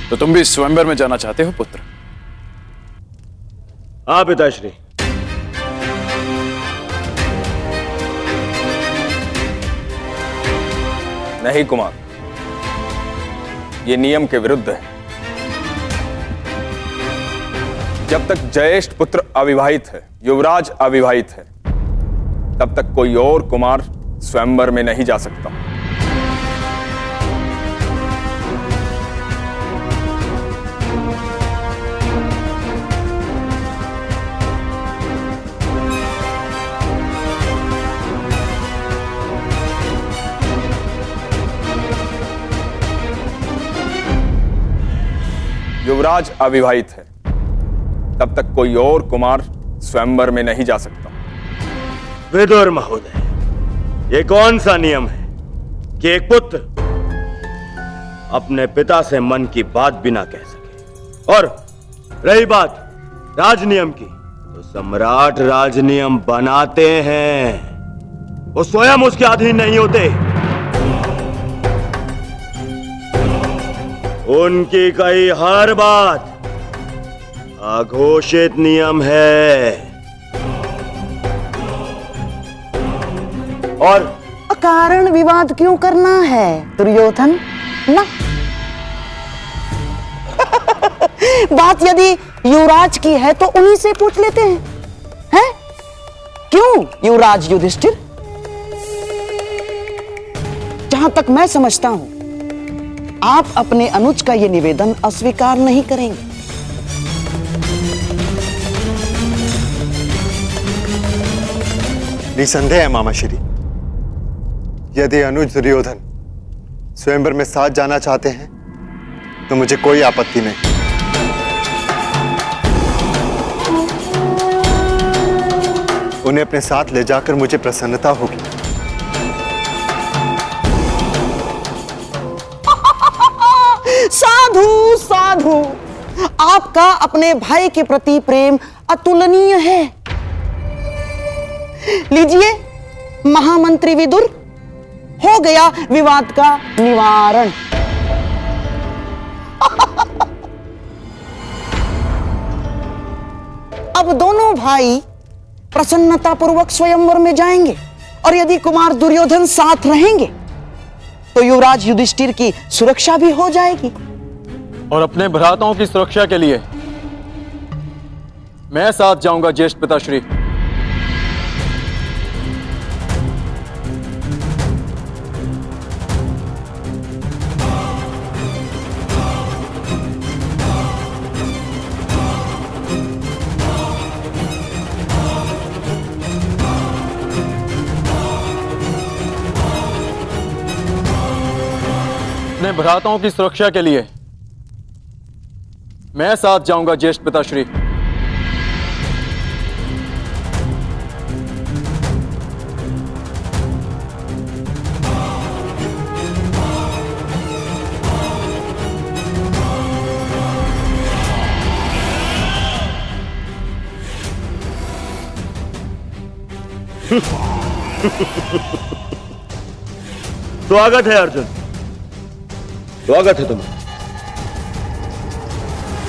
तो तुम भी स्वयंवर में जाना चाहते हो पुत्र? हाँ पिताश्री। नहीं कुमार, ये नियम के विरुद्ध है। जब तक ज्येष्ठ पुत्र अविवाहित है, युवराज अविवाहित है, तब तक कोई और कुमार स्वयंवर में नहीं जा सकता। युवराज अविवाहित है, तब तक कोई और कुमार स्वयंवर में नहीं जा सकता। विदुर महोदय, ये कौन सा नियम है कि एक पुत्र अपने पिता से मन की बात भी ना कह सके? और रही बात राजनियम की, तो सम्राट राजनियम बनाते हैं, वो स्वयं उसके अधीन नहीं होते। उनकी कही हर बात अघोषित नियम है। और अकारण विवाद क्यों करना है दुर्योधन? ना बात यदि युवराज की है तो उन्हीं से पूछ लेते हैं। क्यों युवराज युधिष्ठिर? जहां तक मैं समझता हूं, आप अपने अनुज का यह निवेदन अस्वीकार नहीं करेंगे। निसंदेह है मामाश्री, यदि अनुज दुर्योधन स्वयंवर में साथ जाना चाहते हैं तो मुझे कोई आपत्ति नहीं। उन्हें अपने साथ ले जाकर मुझे प्रसन्नता होगी। साधु साधु, आपका अपने भाई के प्रति प्रेम अतुलनीय है। लीजिए महामंत्री विदुर, हो गया विवाद का निवारण। अब दोनों भाई प्रसन्नतापूर्वक स्वयंवर में जाएंगे, और यदि कुमार दुर्योधन साथ रहेंगे तो युवराज युधिष्ठिर की सुरक्षा भी हो जाएगी। और अपने भ्राताओं की सुरक्षा के लिए मैं साथ जाऊंगा ज्येष्ठ पिताश्री। अपने भ्राताओं की सुरक्षा के लिए मैं साथ जाऊंगा ज्येष्ठ पिताश्री। स्वागत है अर्जुन, स्वागत है तुम्हें।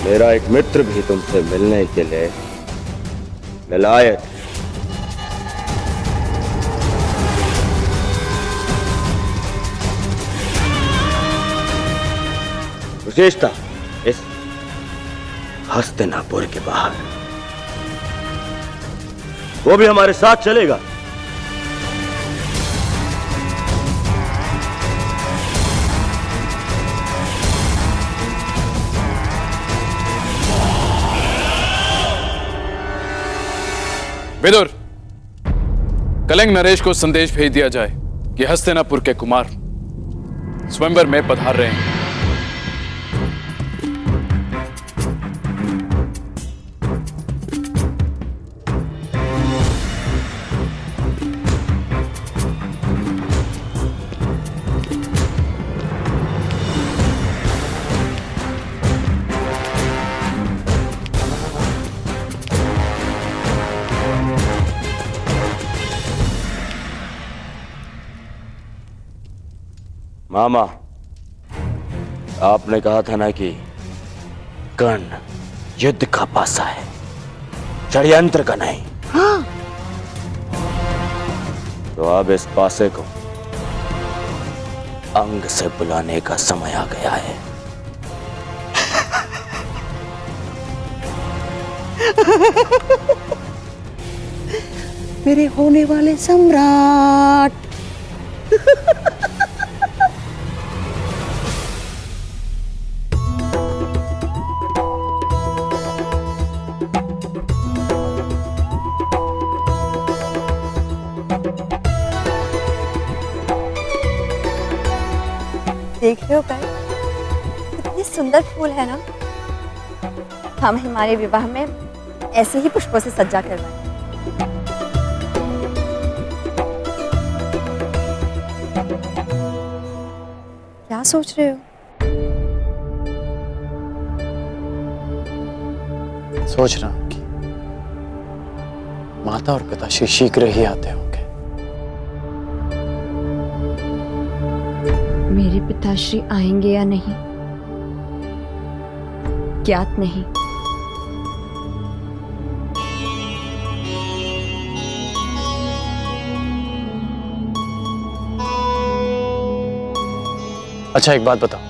मेरा एक मित्र भी तुमसे मिलने के लिए विलायत है। विशेषता इस हस्तिनापुर के बाहर, वो भी हमारे साथ चलेगा। विदुर, कलिंग नरेश को संदेश भेज दिया जाए कि हस्तिनापुर के कुमार स्वयंवर में पधार रहे हैं। मामा, आपने कहा था ना कि कर्ण युद्ध का पासा है, षड्यंत्र का नहीं। हाँ। तो अब इस पासे को अंग से बुलाने का समय आ गया है। मेरे होने वाले सम्राट। देख रहे हो कर, कितने सुंदर फूल है ना। हम हमारे विवाह में ऐसे ही पुष्पों से सज्जा करवाएं। क्या सोच रहे हो? सोच रहा हूं कि माता और पिताश्री शीघ्र ही आते होंगे। मेरे पिताश्री आएंगे या नहीं ज्ञात नहीं। अच्छा एक बात बताओ,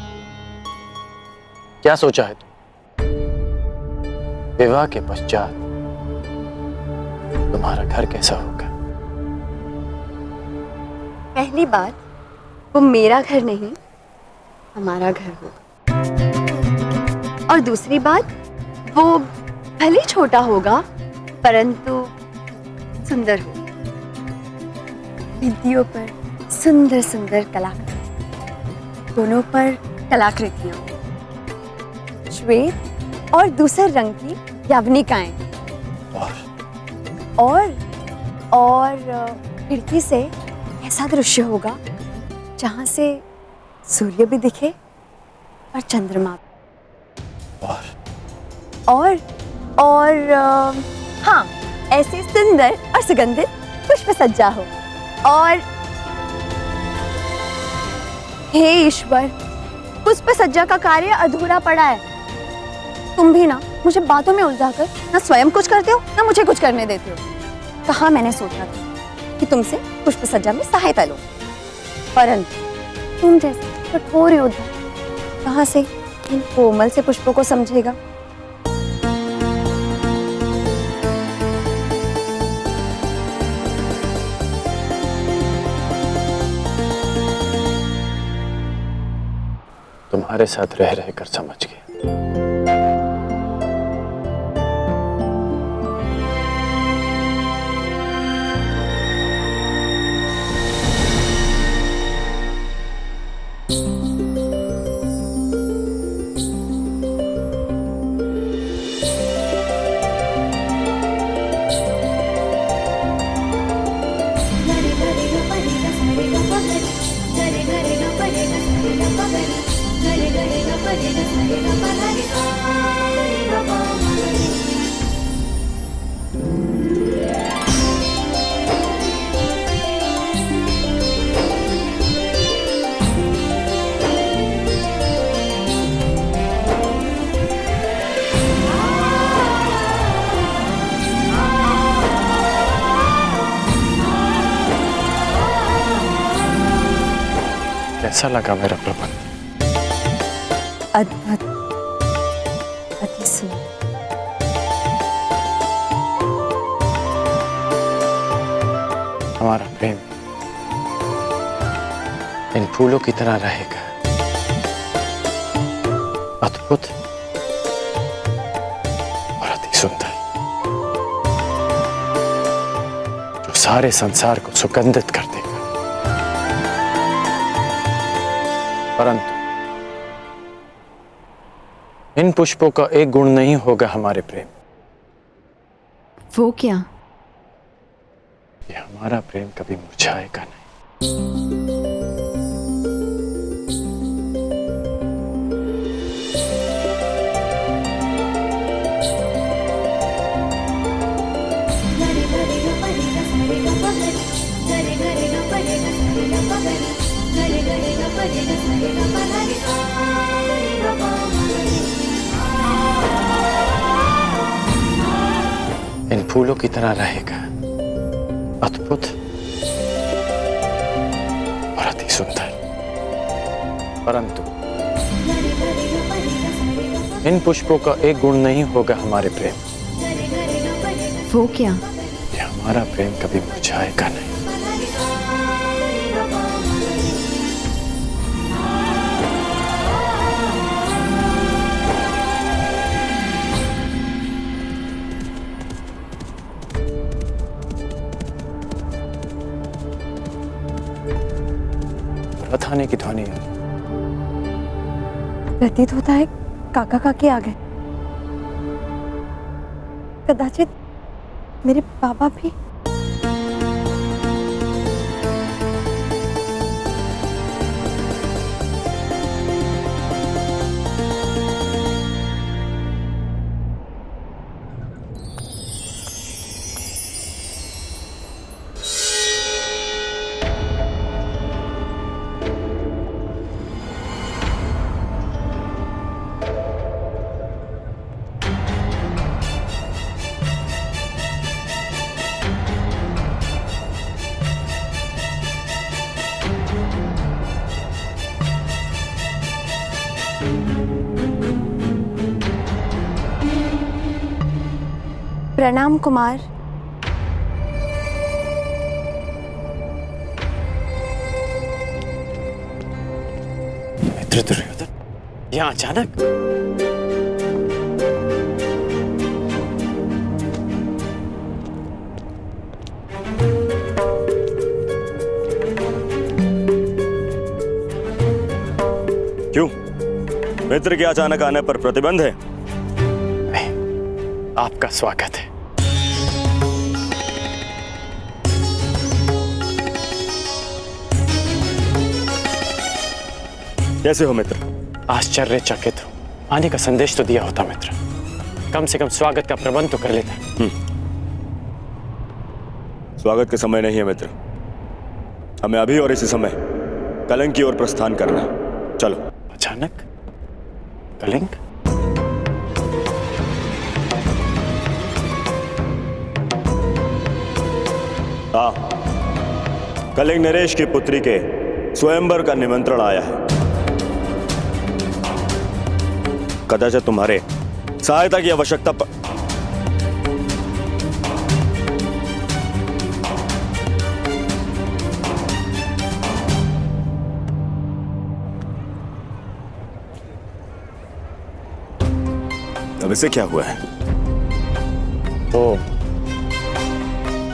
क्या सोचा है तुम? विवाह के पश्चात तुम्हारा घर कैसा होगा? पहली बात, वो मेरा घर नहीं हमारा घर होगा। और दूसरी बात, वो भले छोटा होगा परंतु सुंदर होगा। भित्तियों पर सुंदर सुंदर कलाकृति, दोनों पर कलाकृतियां, श्वेत और दूसरे रंग की यवनिकाएं, और खिड़की से ऐसा दृश्य होगा जहां से सूर्य भी दिखे और चंद्रमा भी। और हाँ, ऐसे सुंदर और सुगंधित पुष्प सज्जा हो। और हे ईश्वर, पुष्प सज्जा का कार्य अधूरा पड़ा है। तुम भी ना मुझे बातों में उलझाकर ना स्वयं कुछ करते हो ना मुझे कुछ करने देते हो। कहाँ मैंने सोचा था कि तुमसे पुष्प सज्जा में सहायता लो, परंतु तुम जैसे कठोर योद्धा कहाँ से इन कोमल से पुष्पों को समझेगा। तुम्हारे साथ रह रहकर समझ गया। कैसा लगा मेरा प्रबंध? अद्भुत, अति सुंदर। हमारा प्रेम इन फूलों की तरह रहेगा, अद्भुत और अति सुंदर, जो सारे संसार को सुगंधित कर देगा। परंतु इन पुष्पों का एक गुण नहीं होगा हमारे प्रेम। वो क्या? ये हमारा प्रेम कभी मुरझाएगा नहीं। इन फूलों की तरह रहेगा, अद्भुत और अति सुंदर। परंतु इन पुष्पों का एक गुण नहीं होगा हमारे प्रेम। वो क्या? ये हमारा प्रेम कभी मुरझाएगा नहीं। रथ आने की ध्वनि है। प्रतीत होता है काका काकी आ गए। कदाचित मेरे बाबा भी। प्रणाम कुमार। मित्र दुर्योधन, यहाँ अचानक? क्यों? मित्र के अचानक आने पर प्रतिबंध है? नहीं, आपका स्वागत है। कैसे हो मित्र? आश्चर्यचकित हूं। आने का संदेश तो दिया होता मित्र, कम से कम स्वागत का प्रबंध तो कर लेता। स्वागत के समय नहीं है मित्र, हमें अभी और इसी समय कलिंग की ओर प्रस्थान करना है। चलो। अचानक कलिंग? हाँ, कलिंग नरेश की पुत्री के स्वयंवर का निमंत्रण आया है। कदाचित तुम्हारे सहायता की आवश्यकता अब इसे क्या हुआ है? तो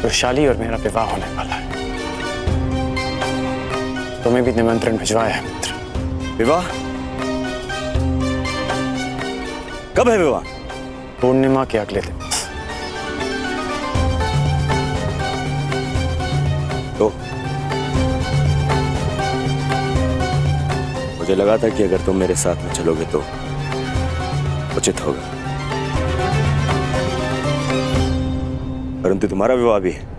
वृषाली और मेरा विवाह होने वाला है। तुम्हें भी निमंत्रण भिजवाया है मित्र। विवाह? कब है विवाह? पूर्णिमा के अगले दिन। तो मुझे लगा था कि अगर तुम मेरे साथ में चलोगे तो उचित होगा, परंतु तुम्हारा विवाह भी है।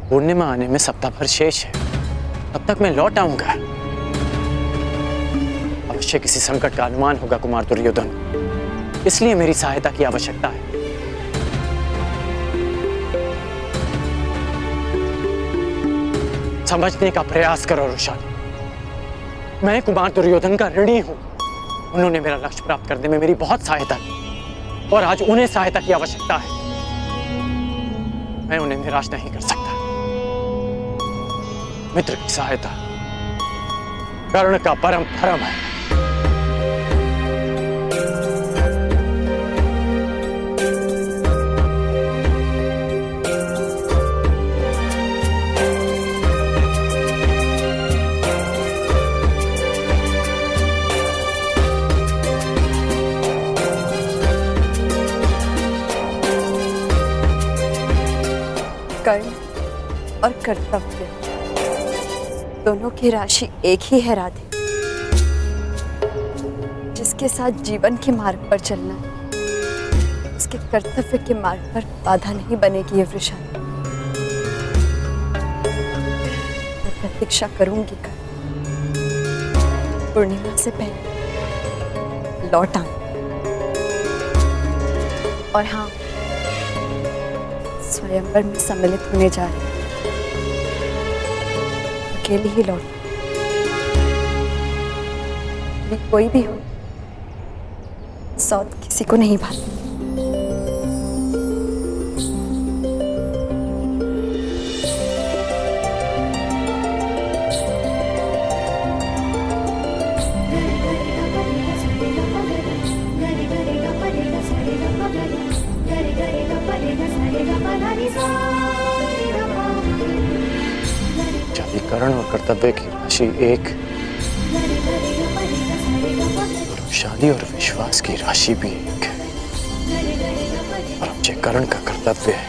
पूर्णिमा आने में सप्ताह भर शेष है, तब तक मैं लौट आऊंगा। अवश्य किसी संकट का अनुमान होगा कुमार दुर्योधन, इसलिए मेरी सहायता की आवश्यकता है। समझने का प्रयास करो वृषाली, मैं कुमार दुर्योधन का ऋणी हूं। उन्होंने मेरा लक्ष्य प्राप्त करने में मेरी बहुत सहायता की और आज उन्हें सहायता की आवश्यकता है। मैं उन्हें निराश नहीं कर सकता। मित्र की सहायता कर्ण का परम धर्म है। और कर्तव्य दोनों की राशि एक ही है राधे। जिसके साथ जीवन के मार्ग पर चलना है, उसके कर्तव्य के मार्ग पर बाधा नहीं बनेगी ये वृषाली। मैं प्रतीक्षा करूंगी कल पूर्णिमा से पहले लौट आऊं। और हाँ, स्वयंवर में सम्मिलित होने जा रही हूं। अकेले ही लौट, कोई भी हो, सौत किसी को नहीं भाती। कर्ण और कर्तव्य की राशि एक, वृषाली और विश्वास की राशि भी एक है। और अब जे कर्ण का कर्तव्य है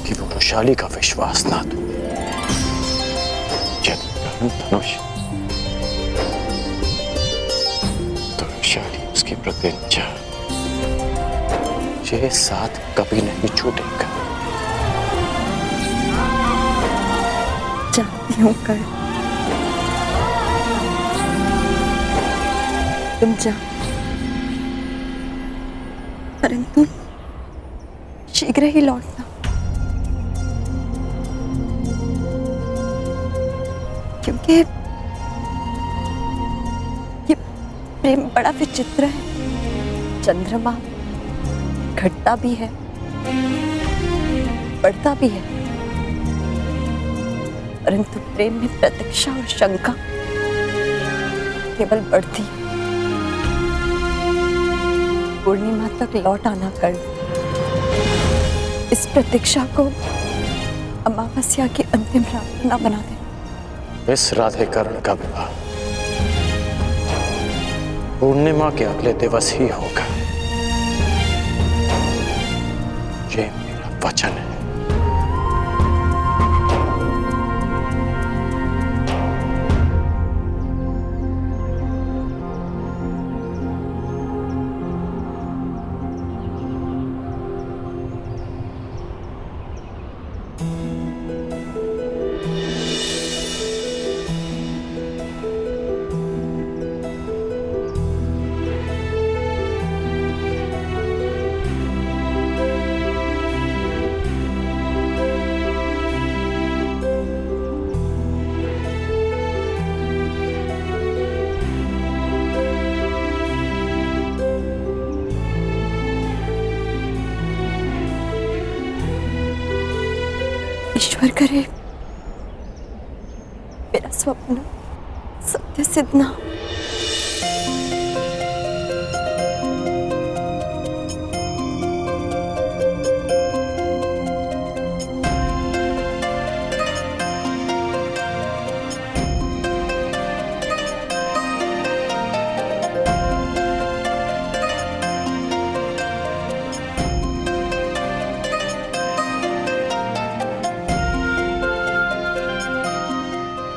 कि वो वृषाली का विश्वास ना दो। यदि कर्ण धनुष तो वृषाली उसकी प्रतिज्ञा, ये साथ कभी नहीं छूटेगा। जानती हूँ कर तुम जा, परंतु शीघ्र ही लौटना, क्योंकि ये प्रेम बड़ा विचित्र है। चंद्रमा घटता भी है, बढ़ता भी है, परंतु प्रेम में प्रतीक्षा और शंका केवल बढ़ती है। पूर्णिमा तक लौट आना कर, इस प्रतीक्षा को अमावस्या की अंतिम रात न बना दे। इस राधे कर्ण का विवाह पूर्णिमा के अगले दिवस ही होगा, ये मेरा वचन है। ईश्वर करे मेरा स्वप्न सत्य सिद्ध ना हो।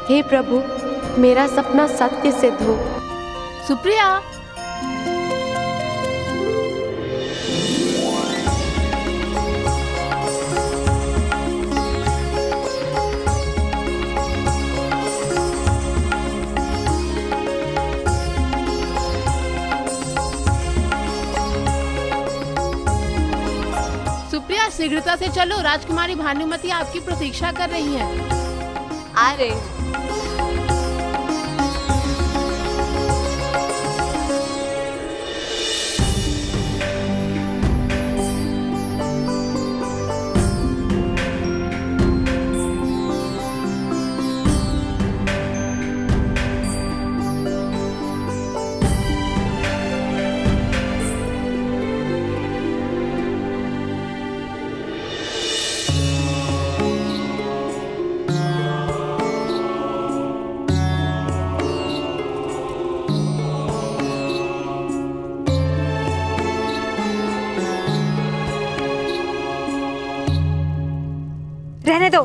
हे प्रभु, मेरा सपना सत्य सिद्ध हो। सुप्रिया, सुप्रिया, शीघ्रता से चलो, राजकुमारी भानुमति आपकी प्रतीक्षा कर रही हैं। आ रहे रहने दो,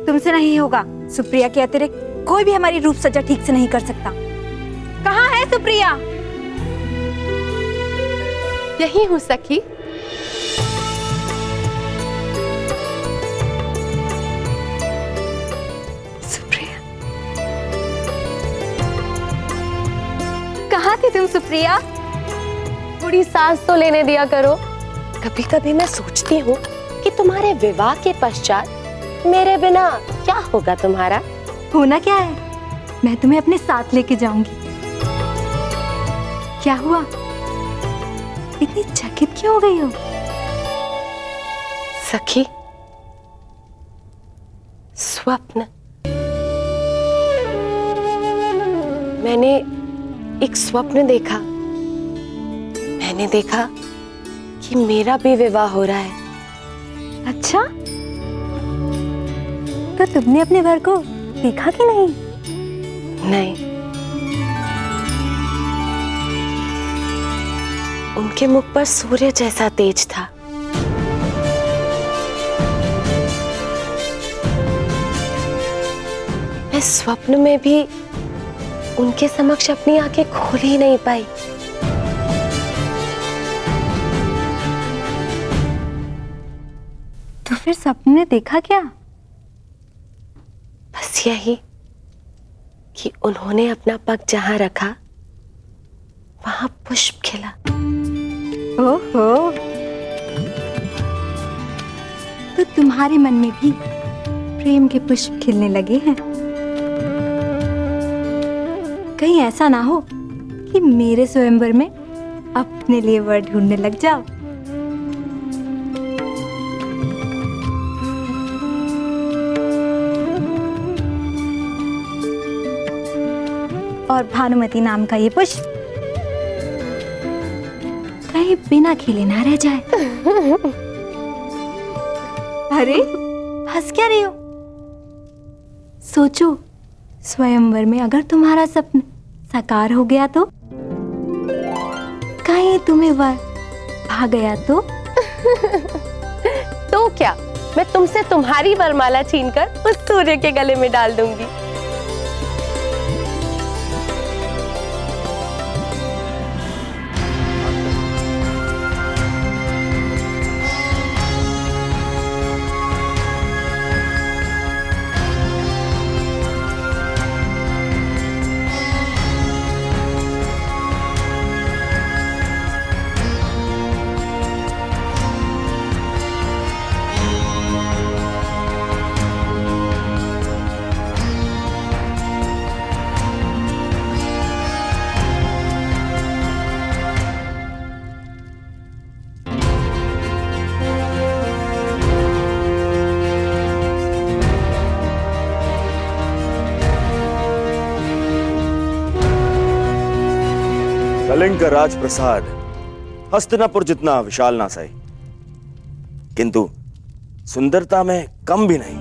तुमसे नहीं होगा। सुप्रिया के अतिरिक्त कोई भी हमारी रूप सज्जा ठीक से नहीं कर सकता। कहाँ है सुप्रिया? यही हूँ सखी। सुप्रिया, कहाँ थी तुम सुप्रिया? थोड़ी सांस तो लेने दिया करो। कभी कभी मैं सोचती हूँ कि तुम्हारे विवाह के पश्चात मेरे बिना क्या होगा तुम्हारा। होना क्या है, मैं तुम्हें अपने साथ लेके जाऊंगी। क्या हुआ, इतनी चकित क्यों हो गई हो? सखी, स्वप्न। मैंने एक स्वप्न देखा। मैंने देखा कि मेरा भी विवाह हो रहा है। अच्छा, तो तुमने अपने वर को देखा कि नहीं? नहीं। उनके मुख पर सूर्य जैसा तेज था। मैं स्वप्न में भी उनके समक्ष अपनी आंखें खोल ही नहीं पाई। तो फिर सपने में देखा क्या? बस यही कि उन्होंने अपना पग जहां रखा वहां पुष्प खिला। ओहो, तो तुम्हारे मन में भी प्रेम के पुष्प खिलने लगे हैं। कहीं ऐसा ना हो कि मेरे स्वयंवर में अपने लिए वर ढूंढने लग जाओ। और भानुमति नाम का ये पुष्प कहीं बिना खिले ना रह जाए। अरे, हंस क्या रही हो? सोचो, स्वयंवर में अगर तुम्हारा सपना साकार हो गया तो? कहीं तुम्हें वर भा गया तो? तो क्या, मैं तुमसे तुम्हारी वरमाला छीनकर उस सूर्य के गले में डाल दूंगी। कलिंग का राजप्रसाद हस्तिनापुर जितना विशाल ना सही, किंतु सुंदरता में कम भी नहीं।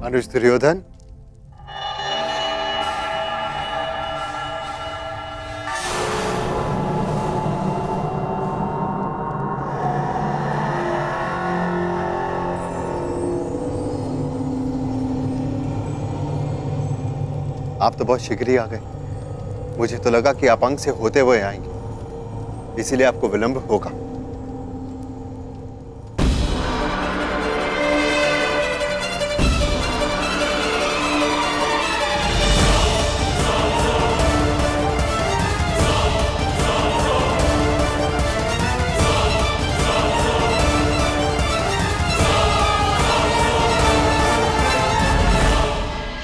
अनुज दुर्योधन, आप तो बहुत शीघ्र ही आ गए। मुझे तो लगा कि आप अंग से होते हुए आएंगे, इसीलिए आपको विलंब होगा।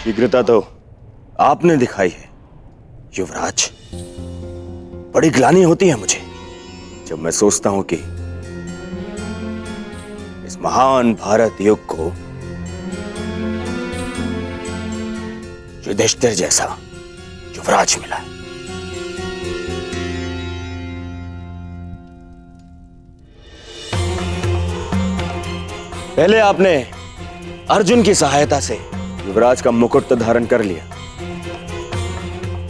शीघ्रता तो आपने दिखाई है युवराज। बड़ी ग्लानि होती है मुझे जब मैं सोचता हूं कि इस महान भारत युग को युधिष्ठिर जैसा युवराज मिला। पहले आपने अर्जुन की सहायता से युवराज का मुकुट तो धारण कर लिया,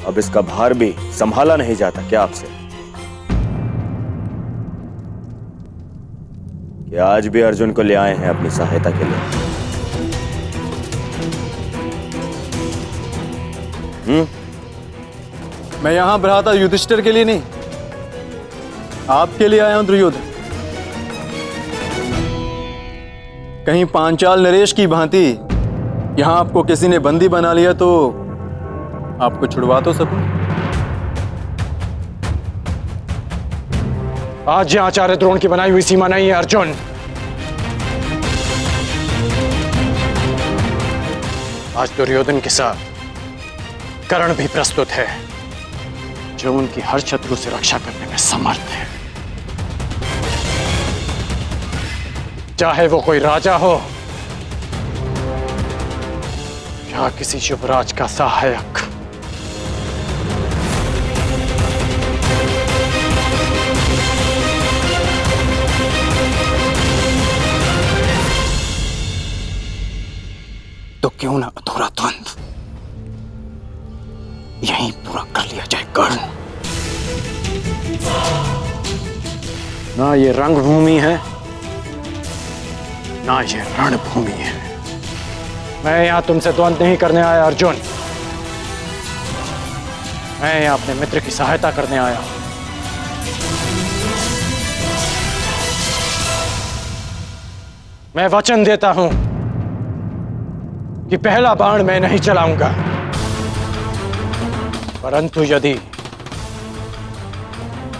अब इसका भार भी संभाला नहीं जाता क्या आपसे? कि आज भी अर्जुन को ले आए हैं अपनी सहायता के लिए? मैं यहां भ्राता युधिष्ठिर के लिए नहीं, आपके लिए आया हूं दुर्योधन। कहीं पांचाल नरेश की भांति यहां आपको किसी ने बंदी बना लिया तो आपको छुड़वा तो सकूं। आज यह आचार्य द्रोण की बनाई हुई सीमा नहीं है अर्जुन। आज दुर्योधन के साथ कर्ण भी प्रस्तुत है, जो उनकी हर शत्रु से रक्षा करने में समर्थ है, चाहे वो कोई राजा हो या किसी युवराज का सहायक। तो क्यों ना अधूरा द्वंद्व यहीं पूरा कर लिया जाए कर्ण। ना ये रंगभूमि है ना ये रणभूमि है। मैं यहां तुमसे द्वंद्व नहीं करने आया अर्जुन, मैं यहां अपने मित्र की सहायता करने आया हूं। मैं वचन देता हूं कि पहला बाण मैं नहीं चलाऊंगा, परंतु यदि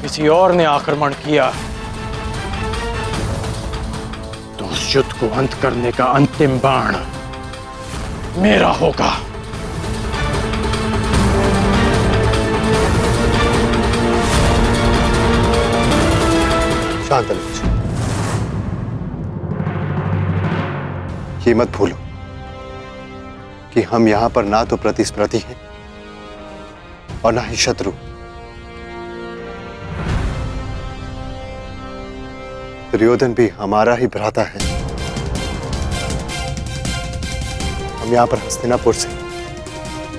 किसी और ने आक्रमण किया तो उस युद्ध को अंत करने का अंतिम बाण मेरा होगा। शांत अनुज, ये मत भूलो कि हम यहां पर ना तो प्रतिस्पर्धी हैं और ना ही शत्रु। दुर्योधन भी हमारा ही भ्राता है। हम यहां पर हस्तिनापुर से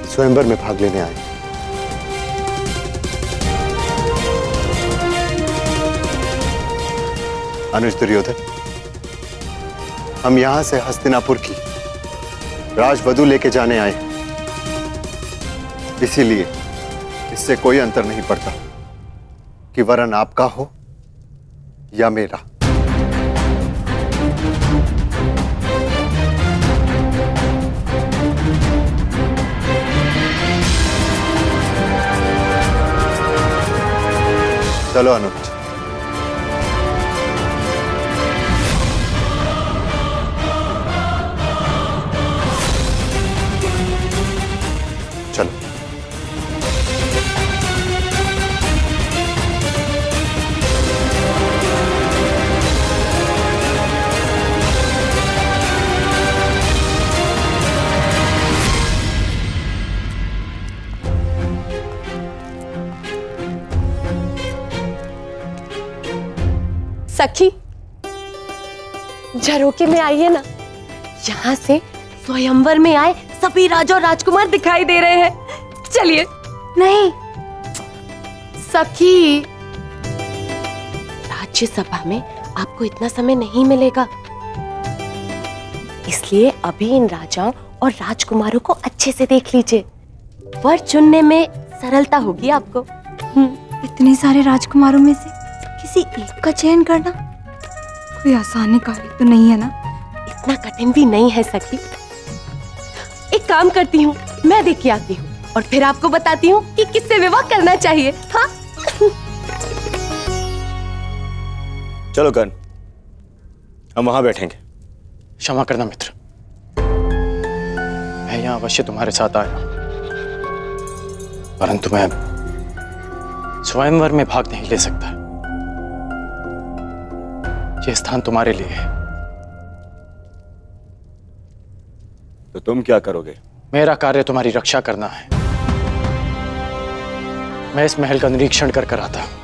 स्वयंवर में भाग लेने आए। अनुज दुर्योधन, हम यहां से हस्तिनापुर की राजवधु लेके जाने आए हैं। इसीलिए इससे कोई अंतर नहीं पड़ता कि वरन आपका हो या मेरा। चलो अनुज। चलो। सखी, झरोके में आइए ना। यहाँ से स्वयंवर में आए सभी राजा और राजकुमार दिखाई दे रहे हैं। चलिए। नहीं सखी, राज्यसभा में आपको इतना समय नहीं मिलेगा, इसलिए अभी इन राजाओं और राजकुमारों को अच्छे से देख लीजिए। वर चुनने में सरलता होगी आपको। इतने सारे राजकुमारों में से किसी एक का चयन करना कोई आसानी कार्य तो नहीं है ना? इतना कठिन भी नहीं है सखी। एक काम करती हूँ, मैं देख के आती हूँ और फिर आपको बताती हूँ कि किससे विवाह करना चाहिए। हाँ? चलो कर्ण, हम वहां बैठेंगे। क्षमा करना मित्र, मैं यहां अवश्य तुम्हारे साथ आया, परंतु मैं स्वयंवर में भाग नहीं ले सकता। यह स्थान तुम्हारे लिए है। तो तुम क्या करोगे? मेरा कार्य तुम्हारी रक्षा करना है। मैं इस महल का निरीक्षण कर आता हूं।